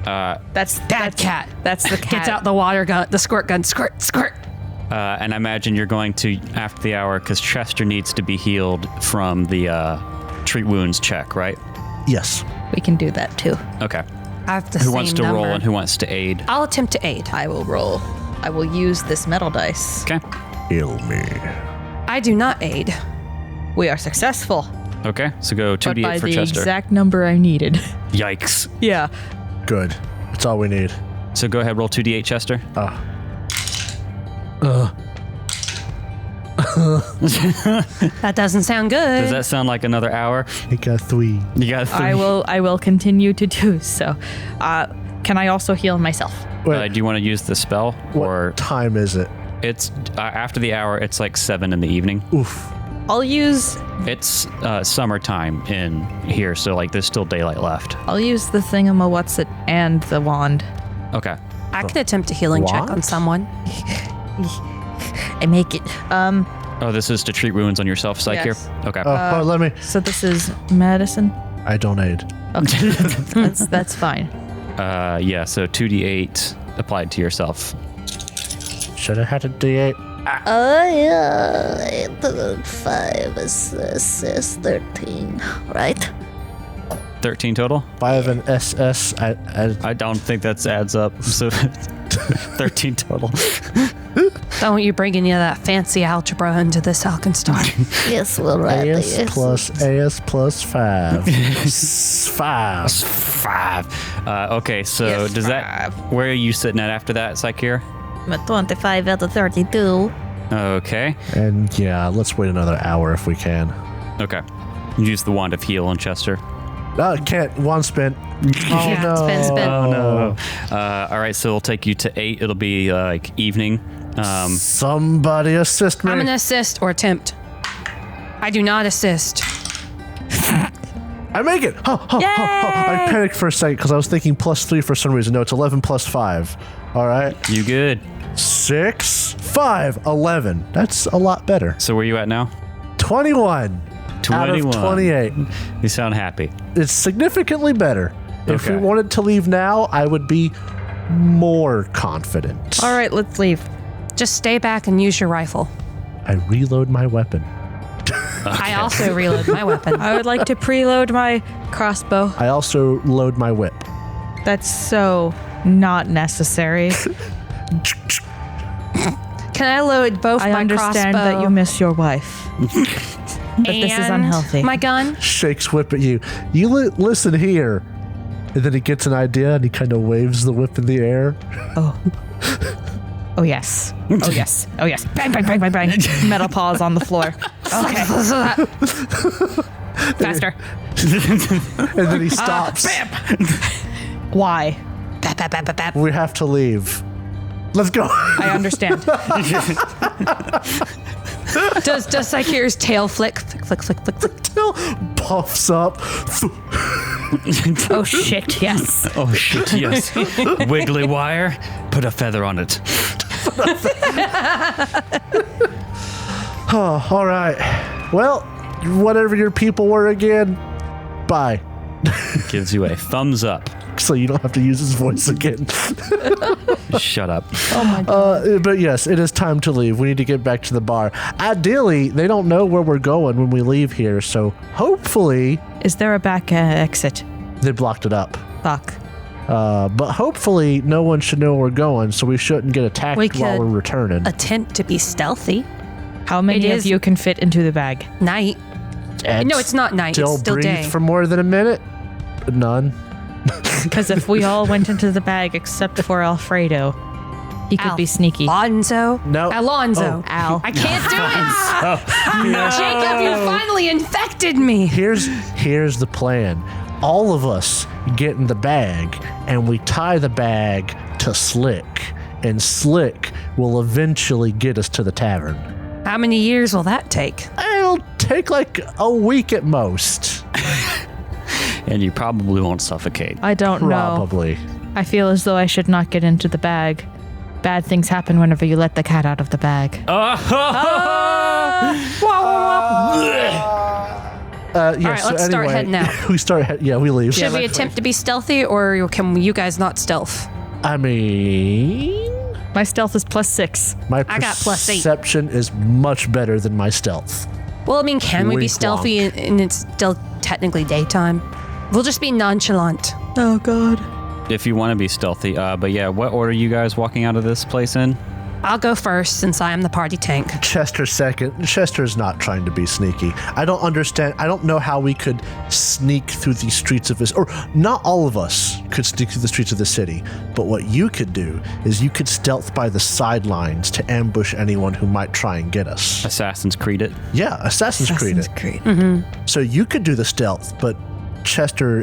That's Bad cat. That's the cat. Gets out the water gun, the squirt gun, squirt, squirt. And I imagine you're going to, after the hour, because Chester needs to be healed from the treat wounds check, right? Yes. We can do that too. Okay. I have the Who same wants to number. roll and who wants to aid? I'll attempt to aid. I will roll. I will use this metal dice. Okay. Heal me. I do not aid. We are successful, Okay. So go but by 2d8 for the Chester. exact number I needed. Yikes. Yeah. Good. That's all we need. So go ahead, roll 2d8, Chester. That doesn't sound good. Does that sound like another hour? I got 3. You got 3. I will continue to do so. Can I also heal myself? Do you want to use the spell? What Or time is it? it's after the hour, it's like 7 in the evening. Oof. I'll use It's summertime in here, so like there's still daylight left. the thingamawhatsit and the wand. Okay. I can attempt a healing check on What? someone. I make it. Oh, this is to treat wounds on yourself, Psych Yes. here? Okay. Let me. So this is medicine. I don't aid. Okay. that's fine. Yeah, so 2d8 applied to yourself. Should have had a D8. Oh yeah, 5 is 13, right? 13 total? 5 and SS. I don't think that adds up. So 13 total. Don't you bring any of that fancy algebra into this Alkenstar. Yes, we'll write AS yes. plus AS plus 5. 5. 5. Okay, so Yes, does that... Where are you sitting at after that, Psych here? I'm at 25 out of 32. Okay. And yeah, let's wait another hour if we can. Okay. Use the wand of heal on Chester. Can't. One spent. Oh Yeah, no. spin, spin. Oh no. All right, so it'll take you to 8. It'll be like evening. Somebody assist me. I'm going to assist or attempt. I do not assist. I make it. I panicked for a second because I was thinking +3 for some reason. No, it's 11 + 5. All right. You good? 6, 5, 11. That's a lot better. So where you at now? 21. 21. Out of 28. You sound happy. It's significantly better. If we Okay. wanted to leave now, I would be more confident. All right, let's leave. Just stay back and use your rifle. I reload my weapon. I also reload my weapon. I would like to preload my crossbow. I also load my whip. That's so not necessary. Can I load both I my understand crossbow that you miss your wife. But this is and unhealthy. my gun? Shakes whip at you. You listen here. And then he gets an idea and he kind of waves the whip in the air. Oh, yes. Oh, yes. Oh, yes. Bang, bang, bang, bang, bang. Metal paws on the floor. Okay. Faster. And then he stops. Why? Bap, bap, bap, bap, bap. We have to leave. Let's go. I understand. Does Sakir's tail flick, flick, flick, flick, flick? Till puffs up. Oh, shit. Yes. Oh shit, yes. Wiggly wire, put a feather on it. Oh, all right. Well, whatever your people were again, bye. Gives you a thumbs up. So you don't have to use his voice again. Shut up. But yes, it is time to leave. We need to get back to the bar. Ideally, they don't know where we're going when we leave here, so hopefully Is there a back exit? they blocked it up. Fuck. But hopefully no one should know where we're going, so we shouldn't get attacked We while could we're returning. Attempt to be stealthy. How many It of is- you can fit into the bag? Night. No, it's not night. Still It's still breathe day. for more than a minute? None. Because if we all went into the bag except for Alfredo, he could be sneaky. Alonzo. No. Alonzo. Oh. Al. I can't do it. Jacob, you finally infected me. Here's the plan. All of us get in the bag and we tie the bag to Slick, and Slick will eventually get us to the tavern. How many years will that take? It'll take like a week at most. And you probably won't suffocate. I don't know. Probably. I feel as though I should not get into the bag. Bad things happen whenever you let the cat out of the bag. Yeah, All right, let's start heading out. We start. Yeah, we leave. Should we attempt to be stealthy, or can you guys not stealth? I mean, My stealth is +6. my I got +8. perception is much better than my stealth. Well, I mean, can we be Wink, stealthy and it's still technically daytime? We'll just be nonchalant. Oh, God. If you want to be stealthy. But yeah, what order are you guys walking out of this place in? I'll go first since I am the party tank. Chester second. Chester's not trying to be sneaky. I don't understand. I don't know how we could sneak through the streets of this, or not all of us could sneak through the streets of the city. But what you could do is you could stealth by the sidelines to ambush anyone who might try and get us. Assassin's Creed it. Yeah, Assassin's Creed it. So you could do the stealth, but Chester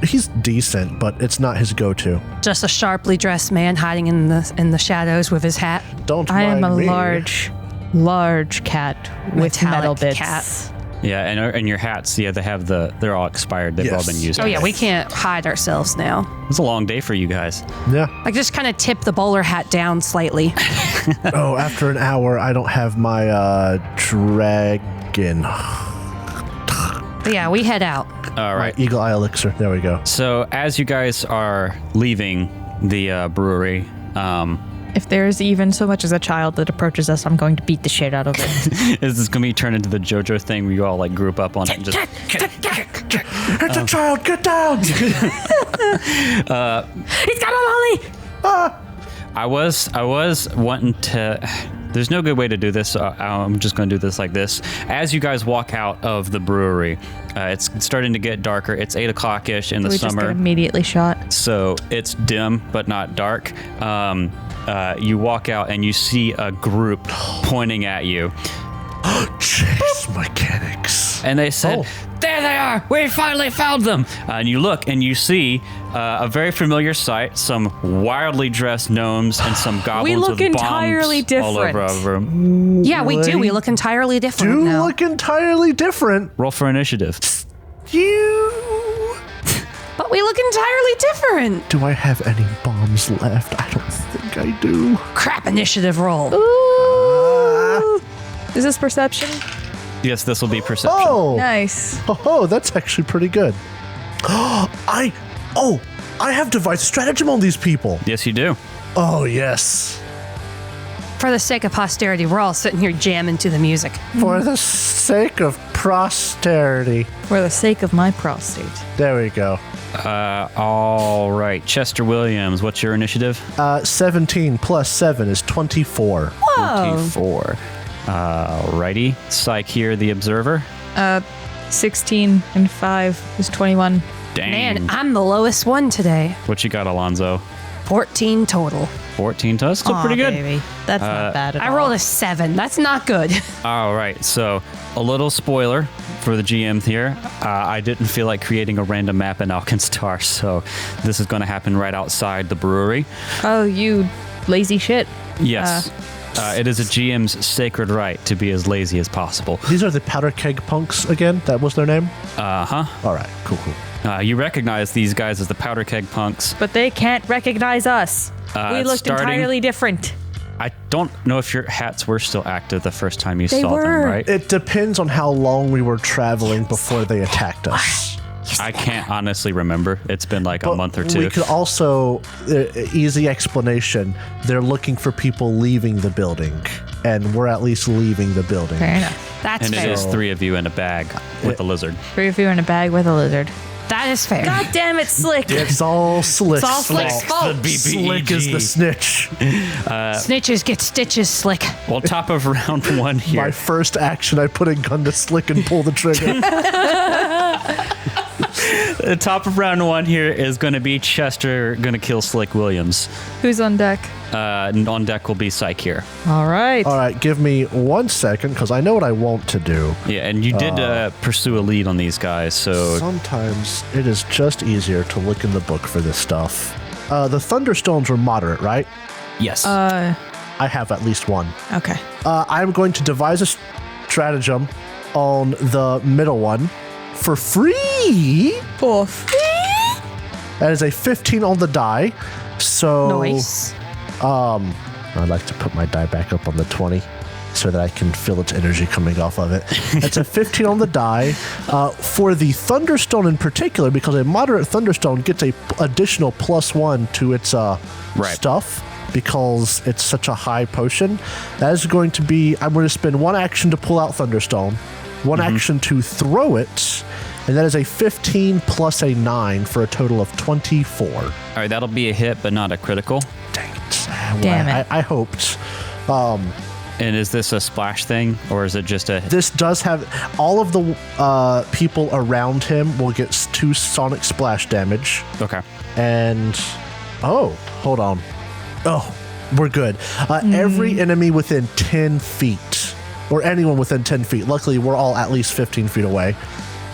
he's decent, but it's not his go-to. Just a sharply dressed man hiding in the shadows with his hat. Don't I am mind a me. large cat with Metallic metal bits. cat. Yeah, and your hats, yeah, they're all expired. They've all Yes. been used. Oh yeah, we can't hide ourselves now. It's a long day for you guys. Yeah. I just kind of tip the bowler hat down slightly. Oh, after an hour, I don't have my dragon. But yeah, we head out. All right. Eagle Eye Elixir. There we go. So as you guys are leaving the brewery, If there's even so much as a child that approaches us, I'm going to beat the shit out of it. is this gonna be turned into the JoJo thing where you all like group up on it and just It's a child. Get down. He's got a lolly! I was wanting to. There's no good way to do this, so I'm just going to do this like this. As you guys walk out of the brewery, it's starting to get darker. It's 8 o'clock-ish in the We just get summer, immediately shot. so it's dim but not dark. You walk out and you see a group pointing at you, Chase mechanics. and they said, "There they are! We finally found them!" And you look and you see a very familiar sight: some wildly dressed gnomes and some goblins look with bombs entirely all over different. them. Yeah, we do. We look entirely different now. Look entirely different. Roll for initiative. you. But we look entirely different. Do I have any bombs left? I don't think I do. Crap, initiative roll. Is this perception? Yes, this will be perception. Oh, Nice. oh, that's actually pretty good. I have devised stratagem on these people. Yes, you do. Oh, yes. For the sake of posterity, we're all sitting here jamming to the music. For the sake of posterity. For the sake of my prostate. There we go. All right. Chester Williams, what's your initiative? 17 plus 7 is 24. 24. Alrighty. Psyche here, the observer. 16 and 5 is 21. Dang. Man, I'm the lowest one today. What you got, Alonzo? 14 total. 14 to us. Still pretty good. Baby. That's not bad at all. I rolled a 7. That's not good. All right. So a little spoiler for the GM here. I didn't feel like creating a random map in Alkenstar, so this is going to happen right outside the brewery. Oh, you lazy shit. Yes. It is a GM's sacred right to be as lazy as possible. These are the powder keg punks again? That was their name? Uh-huh. All right, cool. You recognize these guys as the Powder Keg Punks. But they can't recognize us. We looked starting- entirely different. I don't know if your hats were still active the first time you They saw were. them, right? It depends on how long we were traveling before they attacked us. I can't honestly remember. It's been like a month or two. We could also, easy explanation, they're looking for people leaving the building, and we're at least leaving the building. Fair enough. That's And fair. it is 3 of you in a bag with a lizard. 3 of you in a bag with a lizard. That is fair. God damn it, Slick. It's all Slick. It's all Slick's fault. Slick is the snitch. Snitches get stitches, Slick. Well, top of round 1 here. My first action, I put a gun to Slick and pull the trigger. The top of round 1 here is going to be Chester going to kill Slick Williams. Who's on deck? On deck will be Psyche here. All right. All right, give me 1 second, because I know what I want to do. Yeah, and you did pursue a lead on these guys, so Sometimes it is just easier to look in the book for this stuff. The Thunderstones were moderate, right? yes. I have at least one. Okay. I'm going to devise a stratagem on the middle one for free. For free. That is a 15 on the die. So Nice. I'd like to put my die back up on the 20 so that I can feel its energy coming off of it. It's a 15 on the die. For the Thunderstone in particular, because a moderate Thunderstone gets a additional +1 to its stuff because it's such a high potion. That is going to be, I'm going to spend 1 action to pull out Thunderstone, 1 action to throw it, and that is a 15 plus a 9 for a total of 24. All right, that'll be a hit, but not a critical. Dang it. Damn it. I hoped. And is this a splash thing, or is it just a... This does have all of the people around him will get 2 sonic splash damage, Okay. and hold on. Oh, we're good. Every enemy within 10 feet, or anyone within 10 feet. Luckily, we're all at least 15 feet away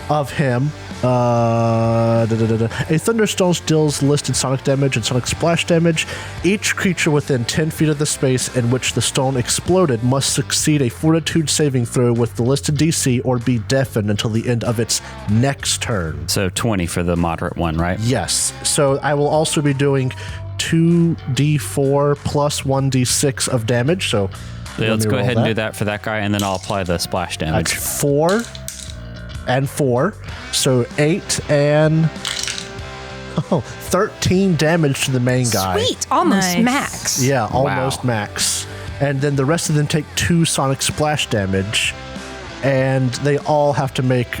of him. A Thunderstone deals listed sonic damage and sonic splash damage. Each creature within 10 feet of the space in which the stone exploded must succeed a fortitude saving throw with the listed DC or be deafened until the end of its next turn. So 20 for the moderate one, right? Yes. So I will also be doing 2d4 plus 1d6 of damage. So Yeah, let's let me go roll ahead and do that for that guy, and then I'll apply the splash damage. That's 4 and 4. So 8 and 13 damage to the main guy. Sweet. Almost Nice. max. Yeah, almost max. And then the rest of them take 2 sonic splash damage, and they all have to make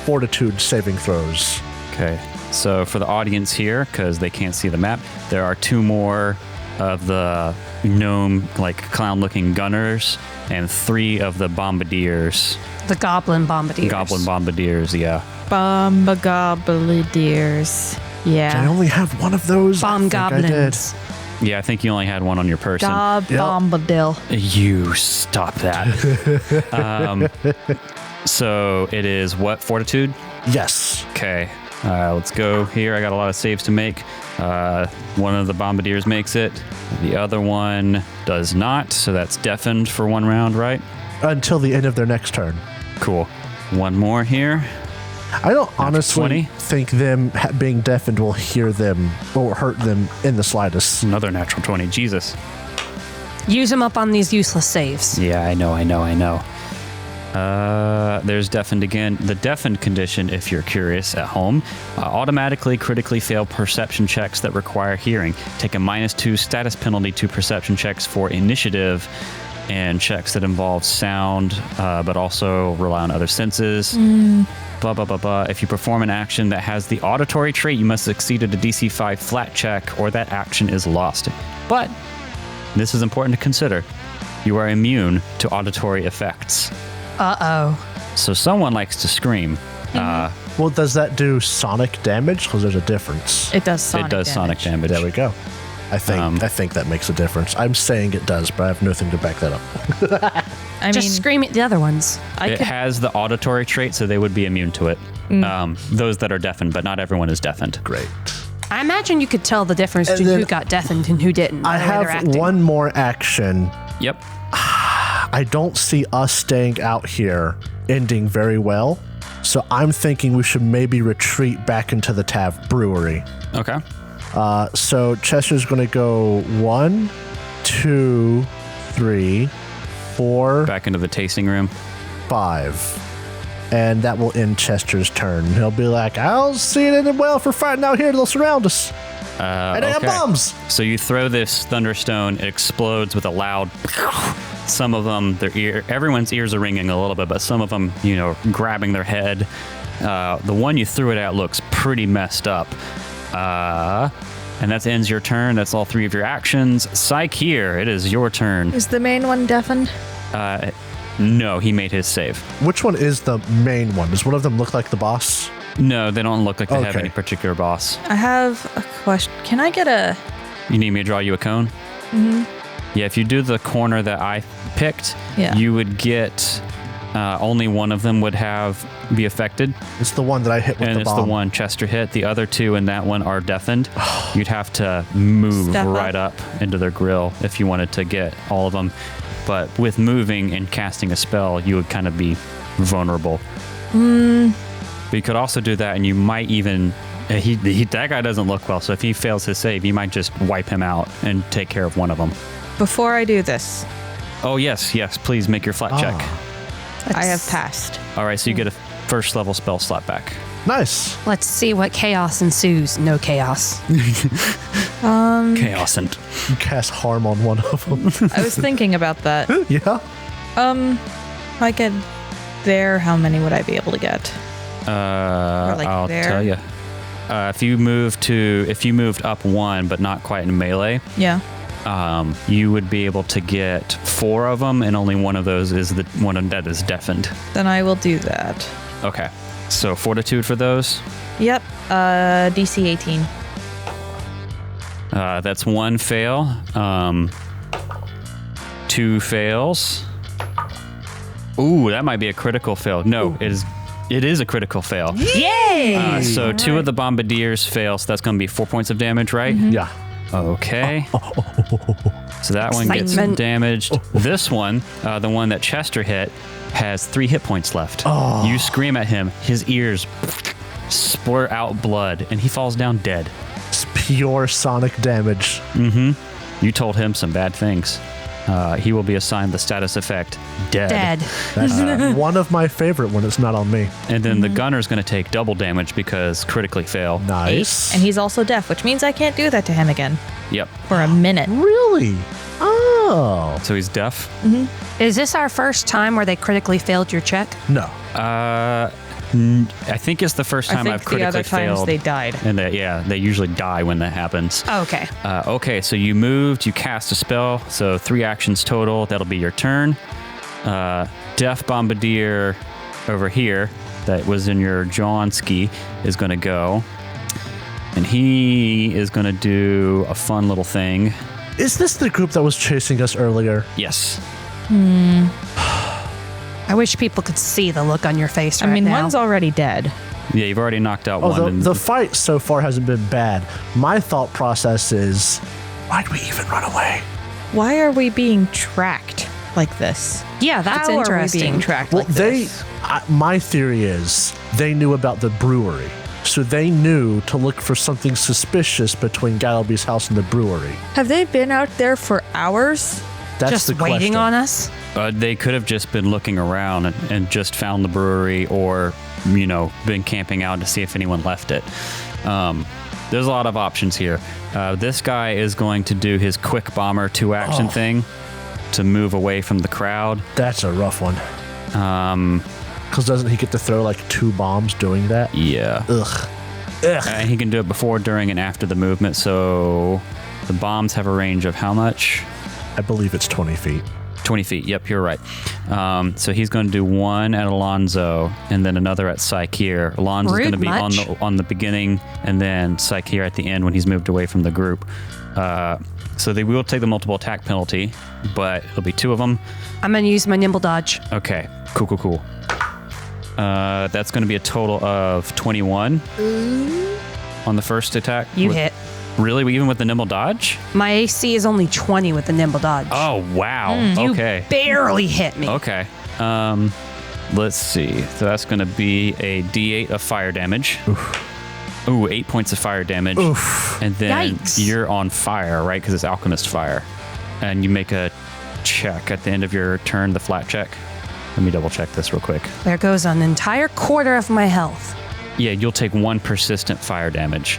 fortitude saving throws. Okay. So for the audience here, because they can't see the map, there are 2 more of the gnome, like clown-looking gunners, and 3 of the bombardiers. The goblin bombardiers. Goblin bombardiers, yeah. Bomba-gobbledeers. I Yeah. only have one of those. Bomb I think I did. goblins. Yeah, I think you only had one on your person. Bombadil. You stop that. So it is what, fortitude? Yes. Okay. Let's go here. I got a lot of saves to make. One of the bombardiers makes it. The other one does not. So that's deafened for 1 round, right? Until the end of their next turn. Cool. One more here. I don't honestly 20? think them being deafened will hear them or hurt them in the slightest. Another natural 20. Jesus. Use them up on these useless saves. Yeah, I know. There's deafened again. The deafened condition, if you're curious at home, automatically critically fail perception checks that require hearing. Take a -2 status penalty to perception checks for initiative and checks that involve sound, but also rely on other senses. Blah, blah, blah, blah. If you perform an action that has the auditory trait, you must succeed at a DC 5 flat check or that action is lost. But this is important to consider. You are immune to auditory effects. Uh-oh. So someone likes to scream. Well, does that do sonic damage? Because there's a difference. It does sonic It does sonic damage. There we go. I think that makes a difference. I'm saying it does, but I have nothing to back that up. I Just mean, scream at the other ones. It has the auditory trait, so they would be immune to it. Those that are deafened, but not everyone is deafened. Great. I imagine you could tell the difference And between then who got deafened and who didn't. I by the way they're have acting. one more action. Yep. I don't see us staying out here ending very well. So I'm thinking we should maybe retreat back into the brewery. Okay. So Chester's going to go 1, 2, 3, 4, Back into the tasting room. 5. And that will end Chester's turn. He'll be like, I don't see it ending well for fighting out here. They'll surround us. And they have bombs. So you throw this thunderstone, it explodes with a loud. Some of them, everyone's ears are ringing a little bit, but some of them, grabbing their head. The one you threw it at looks pretty messed up. And that ends your turn. That's all 3 of your actions. Psyche here, it is your turn. is the main one deafened? No, he made his save. Which one is the main one? Does one of them look like the boss? No, they don't look like they have Okay. any particular boss. I have a question. Can I get a... You need me to draw you a cone? Mm-hmm. Yeah, if you do the corner that I picked, Yeah. you would get... only one of them would be affected. It's the one that I hit with And the it's bomb. the one Chester hit. The other 2 and that one are deafened. You'd have to move Step up. right up into their grill if you wanted to get all of them. But with moving and casting a spell, you would kind of be vulnerable. But you could also do that, and you might even... that guy doesn't look well, so if he fails his save, you might just wipe him out and take care of one of them. Before I do this, Oh, yes, please make your flat check. I have passed. All right, so you get a first level spell slap back. Nice. Let's see what chaos ensues. No chaos. Chaos and... You cast harm on one of them. I was thinking about that. Yeah. If I get there, how many would I be able to get? like I'll there? tell you. If you moved up 1, but not quite in melee, Yeah. you would be able to get 4 of them, and only one of those is the one that is deafened. Then I will do that. Okay. So fortitude for those. Yep. DC 18. That's 1 fail. 2 fails. Ooh, that might be a critical fail. No, it is a critical fail. Yay! So 2 of the bombardiers fail, so that's going to be 4 points of damage, right? Yeah. Okay. So that one gets Excitement. damaged. This one, the one that Chester hit, has 3 hit points left. You scream at him, his ears splurt out blood, and he falls down dead. It's pure sonic damage. You told him some bad things. He will be assigned the status effect dead. That's one of my favorite when it's not on me. And then the gunner's going to take double damage because critically fail. Nice. And he's also deaf, which means I can't do that to him again Yep. for a minute. Really? Oh. So he's deaf. Is this our first time where they critically failed your check? No. I think it's the first I time think I've the critically other times failed. they died. And they usually die when that happens. Oh, okay. Okay, so you moved, you cast a spell, so 3 actions total. That'll be your turn. Death Bombardier over here, that was in your Johnski, is going to go. And he is going to do a fun little thing. Is this the group that was chasing us earlier? Yes. I wish people could see the look on your face right I mean, now. one's already dead. Yeah, you've already knocked out one. Oh, and- the fight so far hasn't been bad. My thought process is, why'd we even run away? Why are we being tracked? like this? Yeah, that's How interesting. Are we being tracked Well, like this? my theory is they knew about the brewery. So they knew to look for something suspicious between Gattlebee's house and the brewery. Have they been out there for hours? That's Just the waiting question. on us? They could have just been looking around and just found the brewery, or been camping out to see if anyone left it. There's a lot of options here. This guy is going to do his quick bomber 2-action thing to move away from the crowd. That's a rough one. Because doesn't he get to throw like 2 bombs doing that? Yeah. Ugh. And he can do it before, during, and after the movement. So the bombs have a range of how much? I believe it's 20 feet. 20 feet. Yep, you're right. So he's going to do one at Alonzo and then another at Psycheer. Alonzo's going to be on the beginning, and then Psycheer at the end when he's moved away from the group. So they will take the multiple attack penalty, but it'll be 2 of them. I'm going to use my nimble dodge. Okay, cool. That's going to be a total of 21 on the first attack. You hit. Really? Even with the nimble dodge? My AC is only 20 with the nimble dodge. Oh, wow. You Okay. barely hit me. Okay. Let's see. So that's going to be a D8 of fire damage. Ooh, 8 points of fire damage. Oof. And then Yikes. you're on fire, right? Because it's alchemist fire. And you make a check at the end of your turn, the flat check. Let me double check this real quick. There goes an entire quarter of my health. Yeah, you'll take 1 persistent fire damage.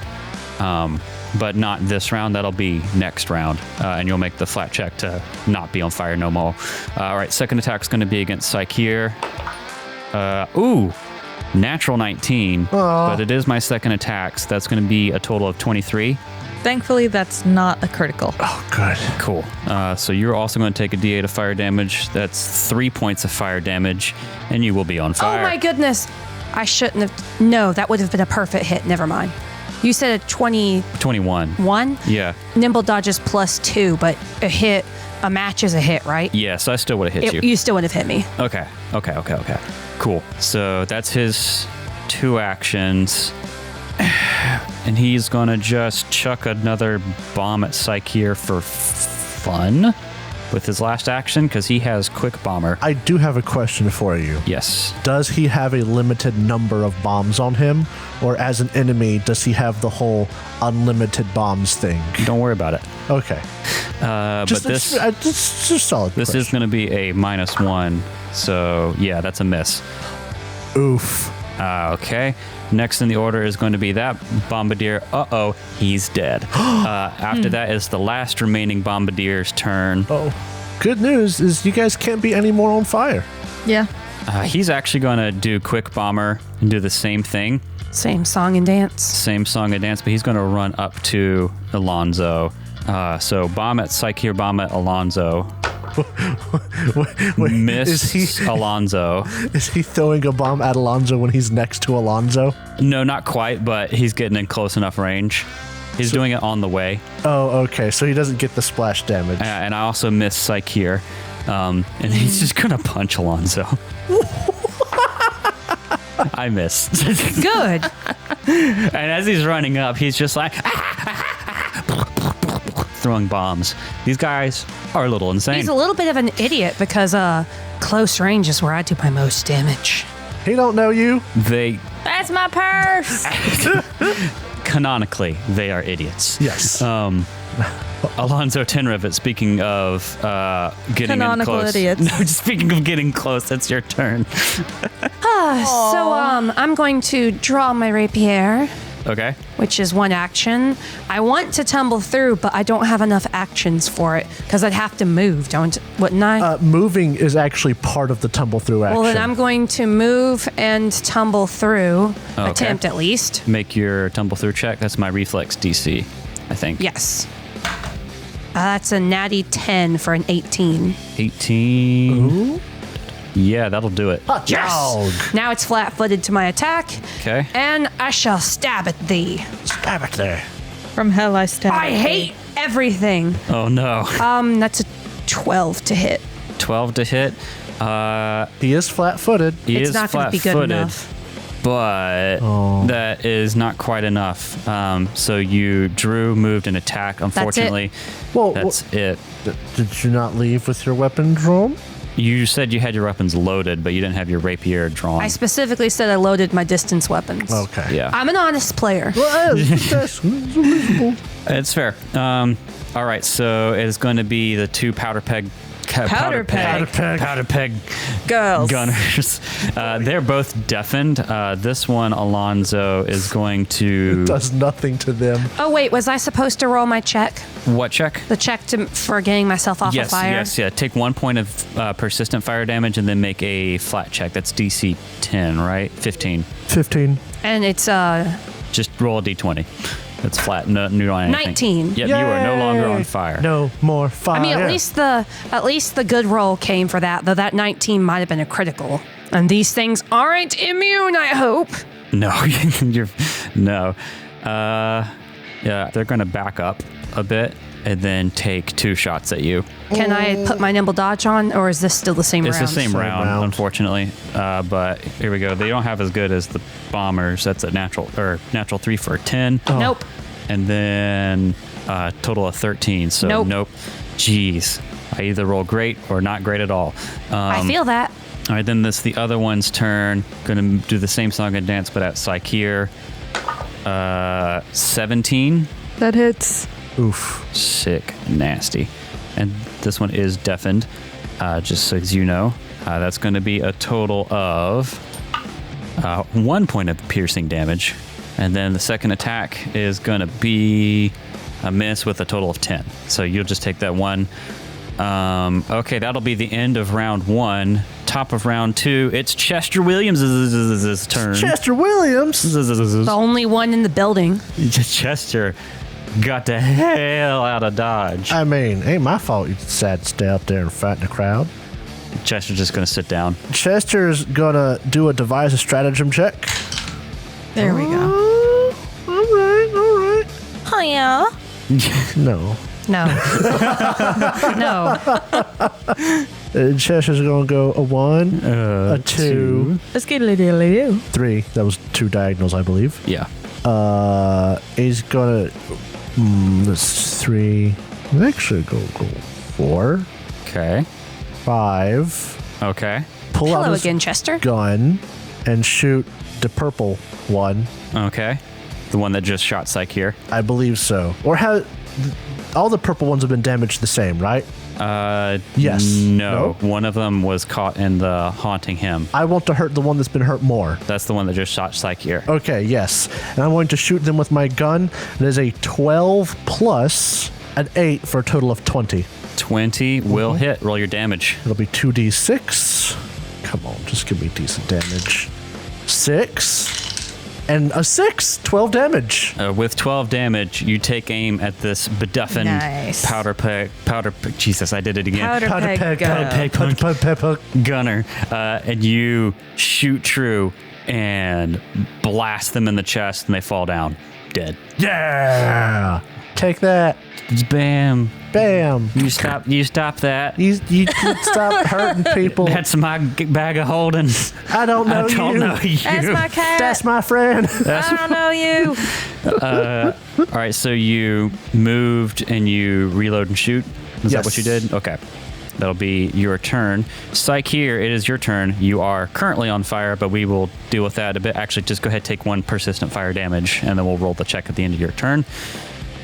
But not this round. That'll be next round. And you'll make the flat check to not be on fire no more. All right, second attack's going to be against Psycheer. Natural 19. But it is my second attack, so that's going to be a total of 23. Thankfully, that's not a critical. Oh, good. Cool. So you're also going to take a D8 of fire damage. That's 3 points of fire damage, and you will be on fire. Oh my goodness. I shouldn't have. No, that would have been a perfect hit. Never mind. You said a 21? 21. Yeah. Nimble dodge is +2, but a match is a hit, right? Yeah, so I still would have hit you. You still would have hit me. Okay. Cool. So that's his 2 actions. And he's going to just chuck another bomb at Psycheer for fun with his last action, because he has quick bomber. I do have a question for you. Yes. Does he have a limited number of bombs on him? Or as an enemy, does he have the whole unlimited bombs thing? Don't worry about it. Okay. But this just solid. this is going to be a -1. So yeah, that's a miss. Oof. Okay. Next in the order is going to be that bombardier. He's dead. After that is the last remaining bombardier's turn. Oh, good news is you guys can't be any more on fire. Yeah. He's actually going to do quick bomber and do the same thing. Same song and dance. Same song and dance, but he's going to run up to Alonzo. So bomb at Psycheer, bomb at Alonzo. Wait, Miss Alonzo. Is he throwing a bomb at Alonzo when he's next to Alonzo? No, not quite, but he's getting in close enough range. He's doing it on the way. Oh, okay. So he doesn't get the splash damage. And I also miss Psycheer. And he's just going to punch Alonzo. I missed. Good. And as he's running up, he's just like throwing bombs. These guys are a little insane. He's a little bit of an idiot because close range is where I do my most damage. He don't know you. That's my purse. Canonically, they are idiots. Yes. Alonzo Tenrivet, speaking of getting Canonical in close. idiots. No, just speaking of getting close, that's your turn. So I'm going to draw my rapier, Okay. which is 1 action. I want to tumble through, but I don't have enough actions for it because I'd have to move, wouldn't I? Moving is actually part of the tumble through action. Well, then I'm going to move and tumble through, Okay. attempt at least. Make your tumble through check. That's my reflex DC, I think. Yes. That's a natty 10 for an 18. 18. Yeah, that'll do it. Yes. Now it's flat-footed to my attack, Okay. and I shall stab at thee. Stab it there. From hell I stab. I hate everything. Oh, no. That's a 12 to hit. 12 to hit. He is flat-footed. He It's is not gonna be good flat-footed. enough. but that is not quite enough. So you drew, moved, and attacked. Unfortunately, Well, that's it. Did you not leave with your weapon drawn? You said you had your weapons loaded, but you didn't have your rapier drawn. I specifically said I loaded my distance weapons. Okay. Yeah, I'm an honest player. Well, that's reasonable. it's fair. All right, so it's going to be the two powder peg Girls. gunners. They're both deafened. This one, Alonzo, is going to Does nothing to them. Oh, wait, was I supposed to roll my check? what check? The check for getting myself off of fire? Yes, yeah. Take 1 point of persistent fire damage and then make a flat check. That's DC 10, right? 15. 15. And it's Just roll a D20. That's flat. No new on anything. 19. Yep, you are no longer on fire. No more fire. I mean, at least the good roll came for that, though that 19 might have been a critical. And these things aren't immune, I hope. No, no. Yeah, they're going to back up a bit and then take 2 shots at you. Can I put my nimble dodge on, or is this still the same It's round? the same round, unfortunately. But here we go. They don't have as good as the bombers. That's a natural 3 for a 10. Nope. And then total of 13. So Nope. Jeez. I either roll great or not great at all. I feel that. All right, then the other one's turn. Going to do the same song and dance, but at Psycheer. 17. That hits. Oof. Sick. Nasty. And this one is deafened, just so as you know. That's going to be a total of 1 point of piercing damage. And then the second attack is going to be a miss with a total of 10. So you'll just take that one. Okay, that'll be the end of round 1. Top of round 2, it's Chester Williams' turn. Chester Williams. The only one in the building. Chester got the hell out of Dodge. I mean, ain't my fault you decided to stay out there and fight in the crowd. Chester's just going to sit down. Chester's gonna do a devise a stratagem check. There we go. All right. Oh, yeah. No. No. No. Chester's gonna go a 1, a 2, Let's get a 3. That was 2 diagonals, I believe. Yeah. He's gonna. That's 3. Actually, go 4, Okay. 5. Okay. Pull out Hello his again, Chester. gun and shoot the purple one. Okay. The one that just shot Psyche here. I believe so. Or how? All the purple ones have been damaged the same, right? Yes. No. One of them was caught in the haunting him. I want to hurt the one that's been hurt more. That's the one that just shot Psyche here. Okay, yes. And I'm going to shoot them with my gun. It is a 12 plus an 8 for a total of 20. 20 will hit. Roll your damage. It'll be 2d6. Come on, just give me decent damage. 6. And a 6. 12 damage. With 12 damage, you take aim at this beduffened Nice. powder peg. Jesus, I did it again. Powder peg go. Gunner, and you shoot true and blast them in the chest, and they fall down dead. Yeah. Take that. Bam! Bam. You stop that. You stop hurting people. That's my bag of holding. I don't know I don't you. know you. That's my cat. That's my friend. I don't know you. All right, so you moved and you reload and shoot. Is that Yes. what you did? Okay. That'll be your turn. Psyche here, it is your turn. You are currently on fire, but we will deal with that a bit. Actually, just go ahead and take 1 persistent fire damage, and then we'll roll the check at the end of your turn.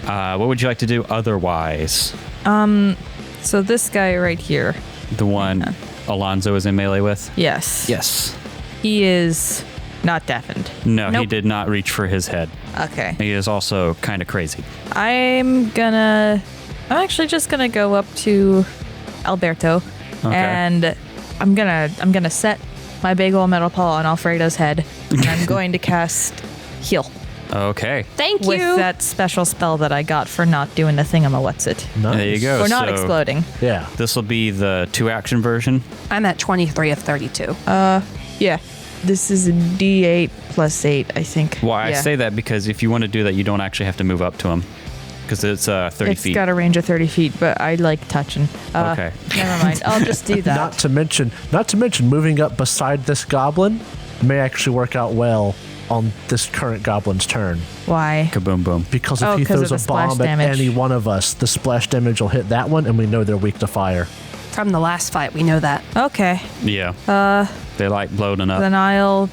What would you like to do otherwise? So this guy right here. The one Alonzo is in melee with? Yes. Yes. He is not deafened. No, he Nope. did not reach for his head. Okay. He is also kind of crazy. I'm actually just gonna go up to Alberto, Okay. and I'm gonna set my big old metal paw on Alfredo's head, and I'm going to cast heal Okay. Thank with you. that special spell that I got for not doing the thingamawhatsit, Nice. There you go. or not So exploding. Yeah. This will be the 2-action version. I'm at 23 of 32. Yeah. This is a D8 plus 8, I think. Well, I Yeah. say that because if you want to do that, you don't actually have to move up to him because it's 30 It's feet. got a range of 30 feet, but I like touching. Okay. Never mind. I'll just do that. Not to mention moving up beside this goblin may actually work out well on this current goblin's turn. Why? Kaboom boom. Because if he 'cause of throws a the splash bomb at damage. any one of us, the splash damage will hit that one, and we know they're weak to fire. From the last fight, we know that. Okay. Yeah. They like bloating up. Then I'll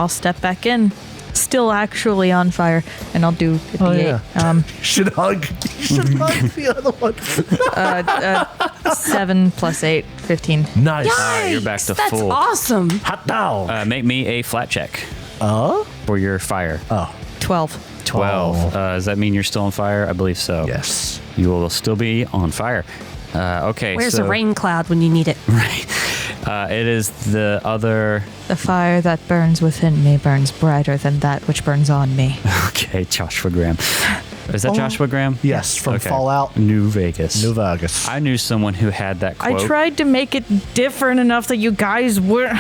step back in. Still actually on fire, and I'll do a D8. You should hug. You should hug the other one. 7 plus 8, 15. Nice. You're back to That's full. awesome. Hot dog. Make me a flat check for your fire. 12. 12. Does that mean you're still on fire? I believe so. Yes. You will still be on fire. Okay. Where's so, the rain cloud when you need it? Right. It is the other. The fire that burns within me burns brighter than that which burns on me. Okay, Joshua Graham. Is that Joshua Graham? Yes, from Okay. Fallout New Vegas. New Vegas. I knew someone who had that quote. I tried to make it different enough that you guys were.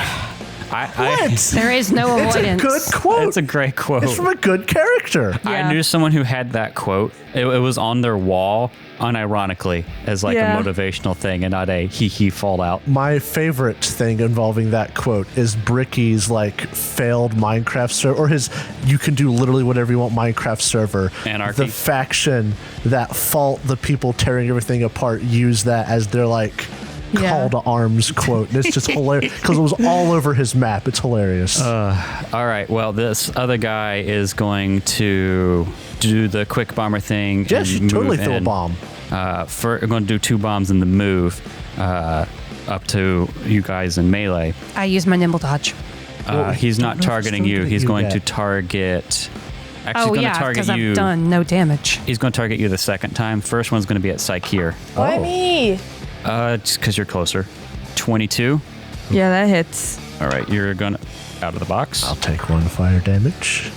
There is no It's a avoidance. good quote. It's a great quote. It's from a good character. I knew someone who had that quote. It was on their wall, unironically, as like Yeah. a motivational thing and not a hee fallout. My favorite thing involving that quote is Bricky's like failed Minecraft server, or his you can do literally whatever you want Minecraft server. Anarchy. The faction that fought the people tearing everything apart use that as their like call to arms quote. And it's just hilarious because it was all over his map. It's hilarious. All right. Well, this other guy is going to do the quick bomber thing. yes, and you totally move throw a in. bomb. We're going to do 2 bombs in the move up to you guys in melee. I use my nimble dodge. He's don't not know if targeting it's you. still He's you going yet. to target. Actually, Oh, he's going yeah, to target because you. I've done no damage. He's going to target you the second time. First one's going to be at Psycheer. Why me? Just because you're closer. 22. Yeah, that hits. All right, you're going to out of the box. I'll take 1 fire damage.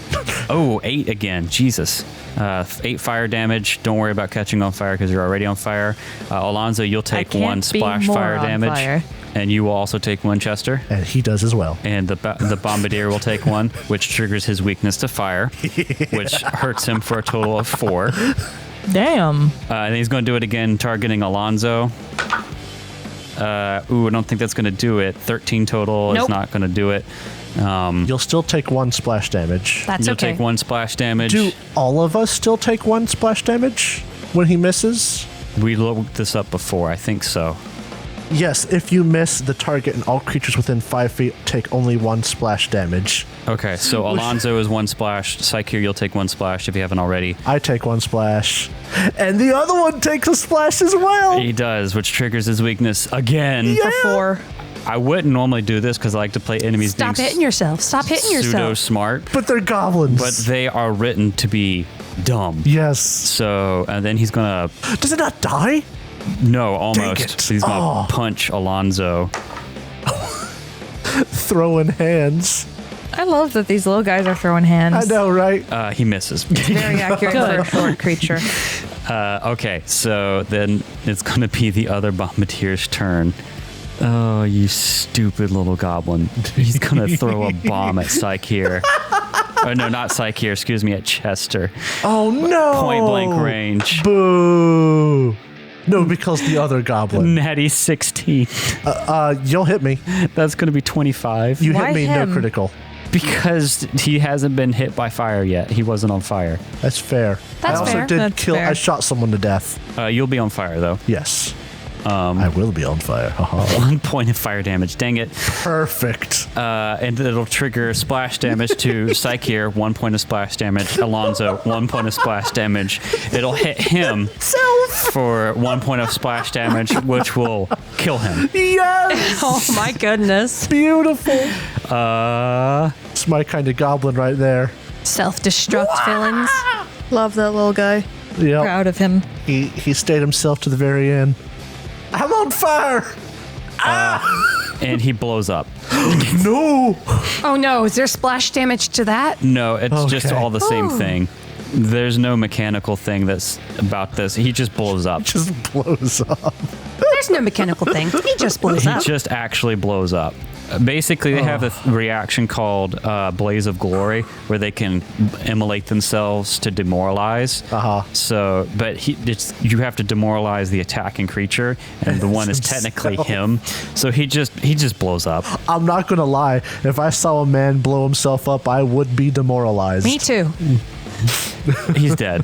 Oh, 8 again. Jesus. 8 fire damage. Don't worry about catching on fire because you're already on fire. Alonzo, you'll take can't 1 be splash more fire on damage. fire. And you will also take 1, Chester. And he does as well. And the bombardier will take 1, which triggers his weakness to fire, which hurts him for a total of 4. Damn. And he's going to do it again, targeting Alonzo. I don't think that's going to do it. 13 total is Nope. not going to do it. You'll still take 1 splash damage. That's You'll okay. take 1 splash damage. Do all of us still take 1 splash damage when he misses? We looked this up before. I think so. Yes, if you miss the target and all creatures within 5 feet take only 1 splash damage. Okay, so Alonzo is 1 splash. Psycheer, you'll take 1 splash if you haven't already. I take 1 splash. And the other one takes a splash as well. He does, which triggers his weakness again. Yeah. For 4. I wouldn't normally do this because I like to play enemies Stop being hitting yourself. Stop hitting pseudo yourself. smart, But they're goblins. but they are written to be dumb. yes. So, and then he's gonna Does it not die? no, almost. it. He's gonna punch Alonzo. Throwing hands. I love that these little guys are throwing hands. I know, right? He misses. Very accurate for a short creature. Okay, so then it's gonna be the other bombardier's turn. Oh, you stupid little goblin! He's gonna throw a bomb at Psycheer. Oh, no, not Psycheer. Excuse me, at Chester. Oh, no. Point blank range. Boo. No, because the other goblin. Natty 16. You'll hit me. That's gonna be 25. You Why hit me, him? no critical. Because he hasn't been hit by fire yet. He wasn't on fire. That's fair. That's I also fair. did That's kill. fair. I shot someone to death. You'll be on fire though. Yes. I will be on fire. Haha. 1 point of fire damage. Dang it. Perfect. And it'll trigger splash damage to Psycheer, 1 point of splash damage. Alonzo, 1 point of splash damage. It'll hit him for 1 point of splash damage, which will kill him. Yes. Oh my goodness. Beautiful. It's my kind of goblin right there. Self-destruct villains. Love that little guy. Yep. Proud of him. He stayed himself to the very end. I'm on fire. And he blows up. No. Oh no, is there splash damage to that? No, it's just Okay. all the same thing. There's no mechanical thing that's about this. He just blows up. Just blows up. There's no mechanical thing. He just blows He up. just actually blows up. Basically, they have a reaction called Blaze of Glory, where they can immolate themselves to demoralize. So, but you have to demoralize the attacking creature, and the one is technically him. So he just blows up. I'm not gonna lie. If I saw a man blow himself up, I would be demoralized. Me too. He's dead.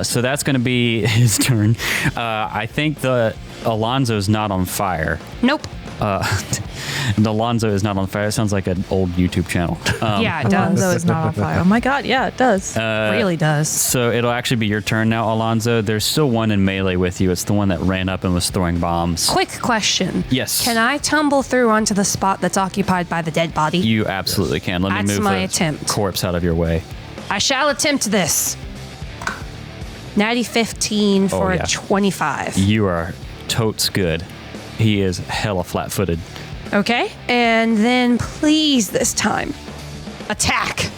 So that's going to be his turn. I think the Alonzo's not on fire. Nope. The Alonzo is not on fire. It sounds like an old YouTube channel. Yeah, it does. Alonzo is not on fire. Oh my god, yeah, it does. Really does. So it'll actually be your turn now, Alonzo. There's still one in melee with you. It's the one that ran up and was throwing bombs. Quick question. Yes. Can I tumble through onto the spot that's occupied by the dead body? You absolutely can. Let me That's move my the attempt. corpse out of your way. I shall attempt this. Natty 15 for yeah. a 25. You are totes good. He is hella flat-footed. Okay. And then please this time, attack.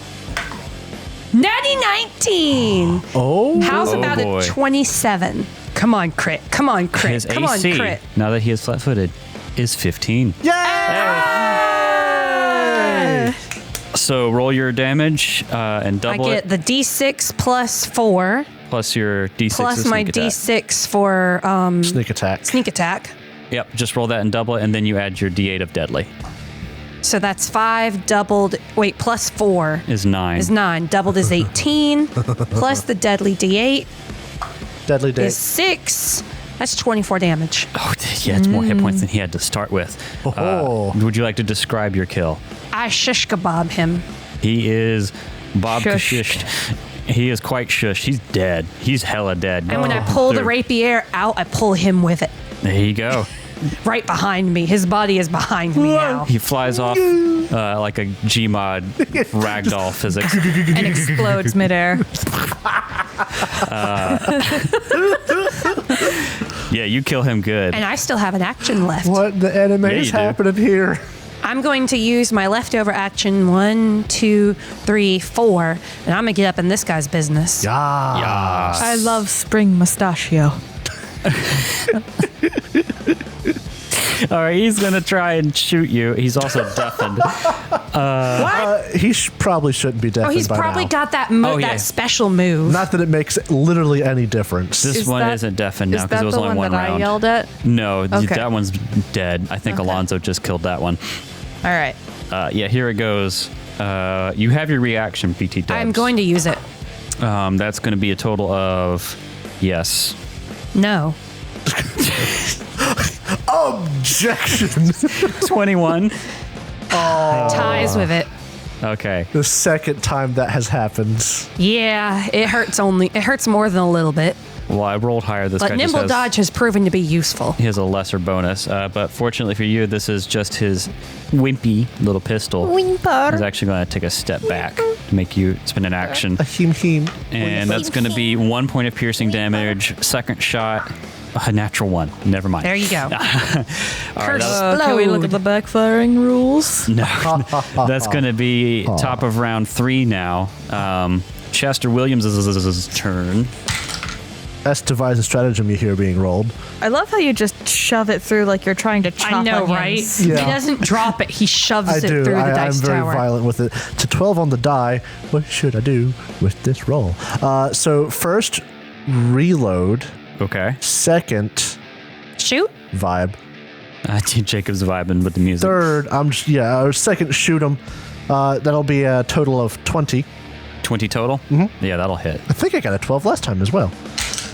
Natty 19. Oh. How's about boy. a 27? Come on, crit. Come on, crit. His Come AC, on, crit. now that he is flat-footed, is 15. Yay! So roll your damage and I double get it, the D6 plus 4, plus your D6 plus of my sneak attack. D6 for Sneak attack. sneak attack. Yep, just roll that and double it, and then you add your D8 of deadly. So that's 5 doubled. Wait, plus 4 Is 9. is 9. Doubled is 18. Plus the deadly D8 Deadly day. is 6. That's 24 damage. Oh, yeah, it's more hit points than he had to start with. Oh. Would you like to describe your kill? I shish kebab him. He is Bob Shushed. Kashished. He is quite shushed. He's dead. He's hella dead. And when I pull the There- rapier out, I pull him with it. There you go. Right behind me. His body is behind me now. He flies off like a Gmod ragdoll physics. And explodes midair. Yeah, you kill him good. And I still have an action left. What the anime Yeah, is you do. happening here? I'm going to use my leftover action 1, 2, 3, 4, and I'm going to get up in this guy's business. Yeah. I love spring mustachio. All right, he's going to try and shoot you. He's also deafened. He probably shouldn't be deafened Oh, he's by probably now. got that Oh, yeah. that special move. Not that it makes literally any difference. This Is one that- isn't deafened now Is because that it was the only one one that round. I yelled at? No, Okay. that one's dead. I think Alonzo just killed that one. All right. Yeah, here it goes. You have your reaction, BT Dubs. I'm going to use it. That's going to be a total of yes. No. Objection. 21. Ties with it. Okay. The second time that has happened. Yeah, it hurts more than a little bit. Well, I rolled higher. This But guy just nimble has, dodge has proven to be useful. he has a lesser bonus. But fortunately for you, this is just his wimpy little pistol. Whimper. He's actually going to take a step back to make you spin an action. A him. And that's going to be 1 point of piercing damage. Second shot, a natural 1. Never mind. There you go. All right, Can we look at the backfiring rules? no, that's going to be top of round 3 now. Chester Williams' turn. That's devise a stratagem you hear being rolled. I love how you just shove it through like you're trying to chop I know, onions. right? Yeah. He doesn't drop it. He shoves I it do. through the I'm dice very tower. violent with it. To 12 on the die. What should I do with this roll? So first, reload. Okay. Second, Shoot. vibe. Jacob's vibing with the music. Third, second, shoot him. That'll be a total of 20. 20 total? Mm-hmm. Yeah, that'll hit. I think I got a 12 last time as well.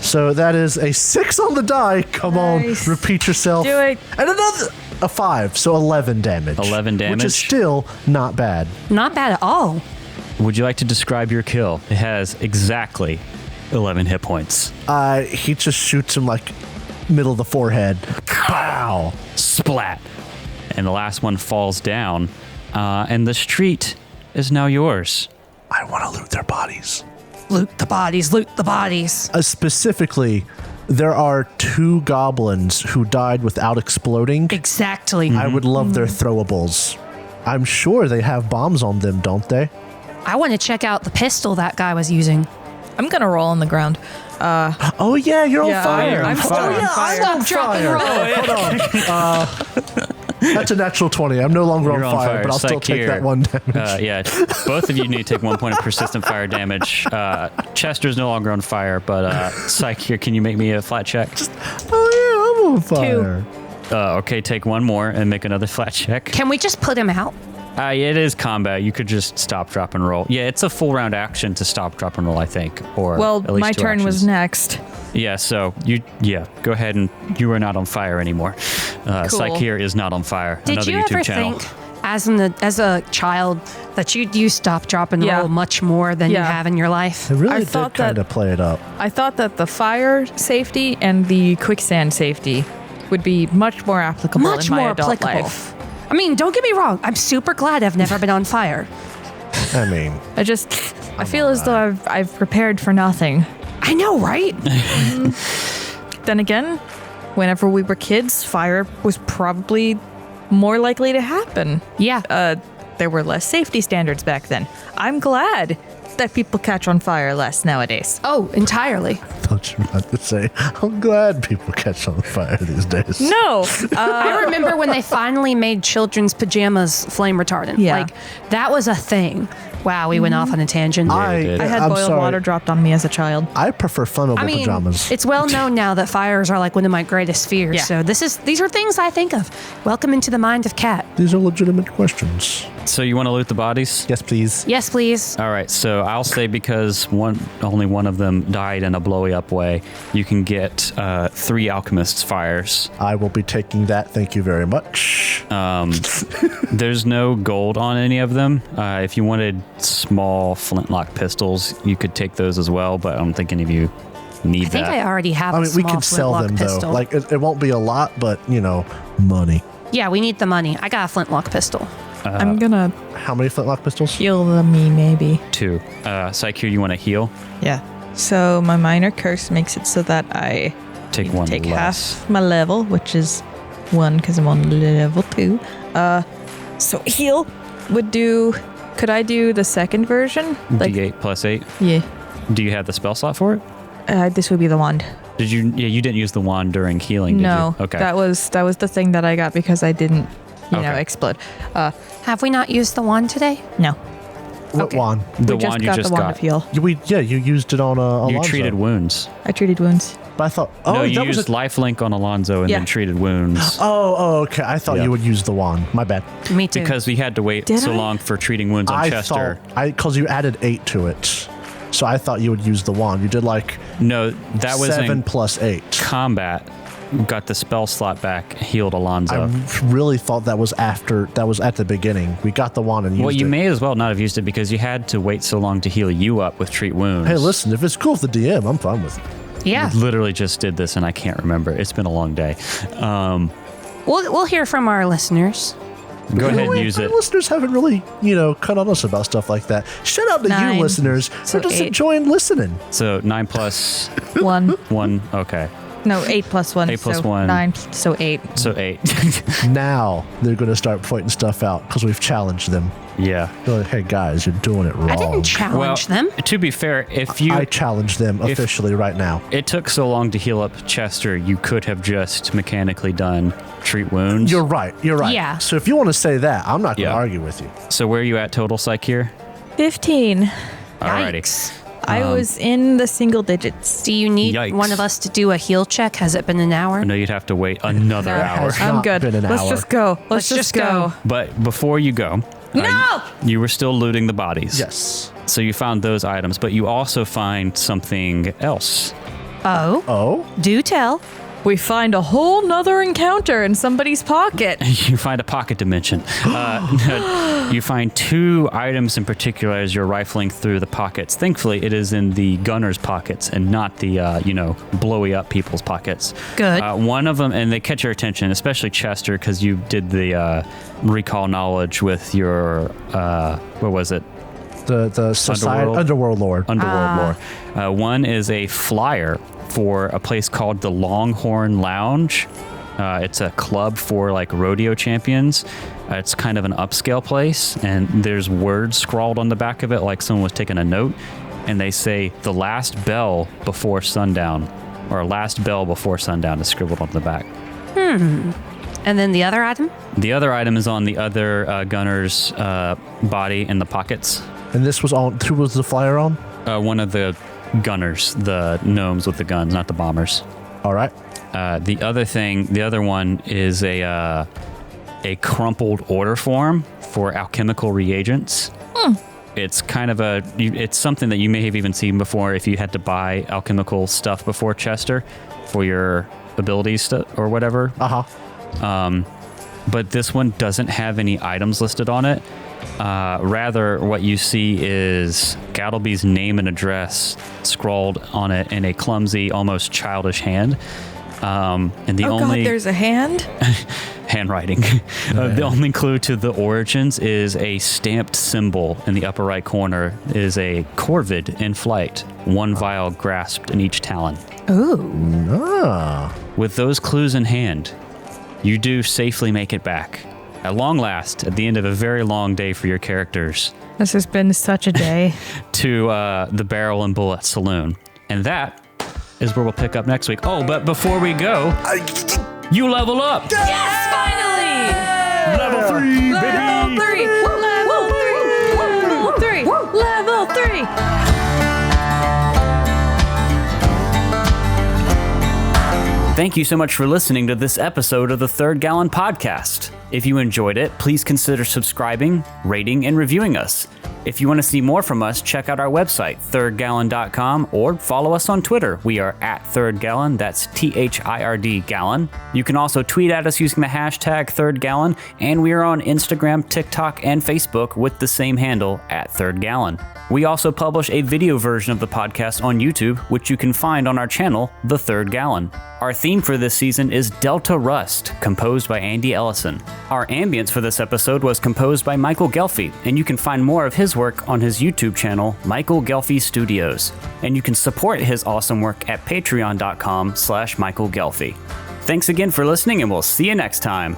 So that is a 6 on the die. Come Nice. on, repeat yourself. Do it. And another, a 5, so 11 damage. 11 Which damage? is still not bad. Not bad at all. Would you like to describe your kill? It has exactly 11 hit points. He just shoots him like middle of the forehead. Pow! Splat. And the last one falls down. And the street is now yours. I want to loot their bodies. Loot the bodies. Loot the bodies. Specifically, there are 2 goblins who died without exploding. Exactly. I would love their throwables. I'm sure they have bombs on them, don't they? I want to check out the pistol that guy was using. I'm gonna roll on the ground. Oh yeah, you're Yeah, on fire. I'm still on fire. I'm on Stop, drop, and fire. roll. Hold on. That's a natural 20. I'm no longer You're on fire, but I'll still take Sakir, that 1 damage. Yeah, both of you need to take 1 point of persistent fire damage. Chester's no longer on fire, but Psych here, can you make me a flat check? Oh, yeah, I'm on fire. Okay, take 1 more and make another flat check. Can we just put him out? It is combat. You could just stop, drop, and roll. Yeah, it's a full round action to stop, drop, and roll, I think. Or Well, at least my 2 turn was actions. next. Yeah, so go ahead and you are not on fire anymore. Psych here is not on fire. Did Another you YouTube ever channel. think, as a child, that you'd use stop, drop, and Yeah. roll much more than you Yeah. have in your life? It really I did thought kind that- of play it up. I thought that the fire safety and the quicksand safety would be much more applicable Much in my more adult applicable. life. I mean, don't get me wrong. I'm super glad I've never been on fire. I mean, I feel as though I've prepared for nothing. I know, right? Then again, whenever we were kids, fire was probably more likely to happen. Yeah. There were less safety standards back then. I'm glad that people catch on fire less nowadays. Oh, entirely. I thought you were about to say, I'm glad people catch on fire these days. No, I remember when they finally made children's pajamas flame retardant. Yeah. Like, that was a thing. Wow, we went off on a tangent. we did. I had I'm boiled sorry. water dropped on me as a child. I prefer funnel I mean, pajamas. it's well known now that fires are like one of my greatest fears. Yeah. So these are things I think of. Welcome into the mind of Kat. These are legitimate questions. So you want to loot the bodies? Yes, please. Yes, please. All right, so I'll say because only one of them died in a blowy up way, you can get 3 alchemist's fires. I will be taking that. Thank you very much. There's no gold on any of them. If you wanted small flintlock pistols, you could take those as well, but I don't think any of you need I think that. I already have I a mean, we small can sell flintlock them, pistol. though. Like, it won't be a lot, but, money. Yeah, we need the money. I got a flintlock pistol. I'm gonna How many flintlock pistols? heal me, maybe. 2. Psyche, you want to heal? Yeah. So my minor curse makes it so that I Take need to 1 take less. half my level, which is 1 because I'm on level 2. So heal would do. Could I do the second version? D8 plus 8. Yeah. Do you have the spell slot for it? This would be the wand. Did you? Yeah, you didn't use the wand during healing, did No. you? Okay. That was the thing that I got because I didn't, Okay. explode. Have we not used the wand today? No. What Okay. wand? the We just wand you got just the wand got. of heal. You used it on You Alonzo. treated wounds. I treated wounds. But I thought, oh, no, you that was used a, lifelink on Alonzo and Yeah. then treated wounds. okay. I thought Yeah. you would use the wand. My bad. Me too. Because we had to wait Did so I? long for treating wounds on I Chester. thought, because you added 8 to it. So I thought you would use the wand. You did like No, that was 7 in plus 8. combat. Got the spell slot back, healed Alonzo. I really thought that was at the beginning. We got the wand and used Well, you it. may as well not have used it because you had to wait so long to heal you up with treat wounds. Hey, listen, if it's cool with the DM, I'm fine with it. yeah, Literally just did this and I can't remember. It's been a long day. we'll hear from our listeners. Go ahead and Our use it. listeners haven't really, cut on us about stuff like that. Shout out to 9. you listeners So for just 8. enjoying listening. So 9 plus 1. 1. Okay. No, 8 plus 1. 8 plus so 1. 9. So 8. So 8. Now they're going to start pointing stuff out because we've challenged them. Yeah. They're like, hey guys, you're doing it wrong. I didn't challenge them. To be fair, if you I challenge them officially right now. it took so long to heal up Chester, you could have just mechanically done treat wounds. You're right. Yeah. So if you want to say that, I'm not going to Yeah. argue with you. So where are you at total, Psych here? 15. Alrighty. Yikes. I was in the single digits. Do you need Yikes. one of us to do a heal check? Has it been an hour? No, you'd have to wait another hour. has I'm not good. been an Let's hour. just go. Let's just go. But before you go, No! you were still looting the bodies. Yes. So you found those items, but you also find something else. Oh, Oh? do tell. We find a whole nother encounter in somebody's pocket. You find a pocket dimension. You find 2 items in particular as you're rifling through the pockets. Thankfully, it is in the gunner's pockets and not the, blowy up people's pockets. Good. One of them, and they catch your attention, especially Chester, because you did the recall knowledge with your, what was it? The society, Underworld Lord. Underworld lore. One is a flyer for a place called the Longhorn Lounge. It's a club for like rodeo champions. It's kind of an upscale place, and there's words scrawled on the back of it like someone was taking a note, and they say the last bell before sundown, or last bell before sundown is scribbled on the back. And then the other item? The other item is on the other gunner's body in the pockets. And this was on. Who was the flyer on? One of the gunners, the gnomes with the guns, not the bombers. All right. The other one is a crumpled order form for alchemical reagents. It's kind of it's something that you may have even seen before if you had to buy alchemical stuff before Chester for your abilities or whatever. But this one doesn't have any items listed on it. Rather, what you see is Gattlebee's name and address scrawled on it in a clumsy, almost childish hand. And the only there's a hand? handwriting. The only clue to the origins is a stamped symbol in the upper right corner is a corvid in flight, one vial grasped in each talon. Ooh. With those clues in hand, you do safely make it back. At long last, at the end of a very long day for your characters. This has been such a day. To the Barrel and Bullet Saloon. And that is where we'll pick up next week. Oh, but before we go, you level up! Yes, finally! Level 3, baby! Level 3! Thank you so much for listening to this episode of the Third Gallon Podcast. If you enjoyed it, please consider subscribing, rating, and reviewing us. If you want to see more from us, check out our website, thirdgallon.com, or follow us on Twitter. We are at Third Gallon, that's THIRD Gallon. You can also tweet at us using the hashtag Third Gallon, and we are on Instagram, TikTok, and Facebook with the same handle, at Third Gallon. We also publish a video version of the podcast on YouTube, which you can find on our channel, The Third Gallon. Our theme for this season is Delta Rust, composed by Andy Ellison. Our ambience for this episode was composed by Michael Ghelfi, and you can find more of his work on his YouTube channel, Michael Ghelfi Studios. And you can support his awesome work at patreon.com/Michael Ghelfi. Thanks again for listening, and we'll see you next time.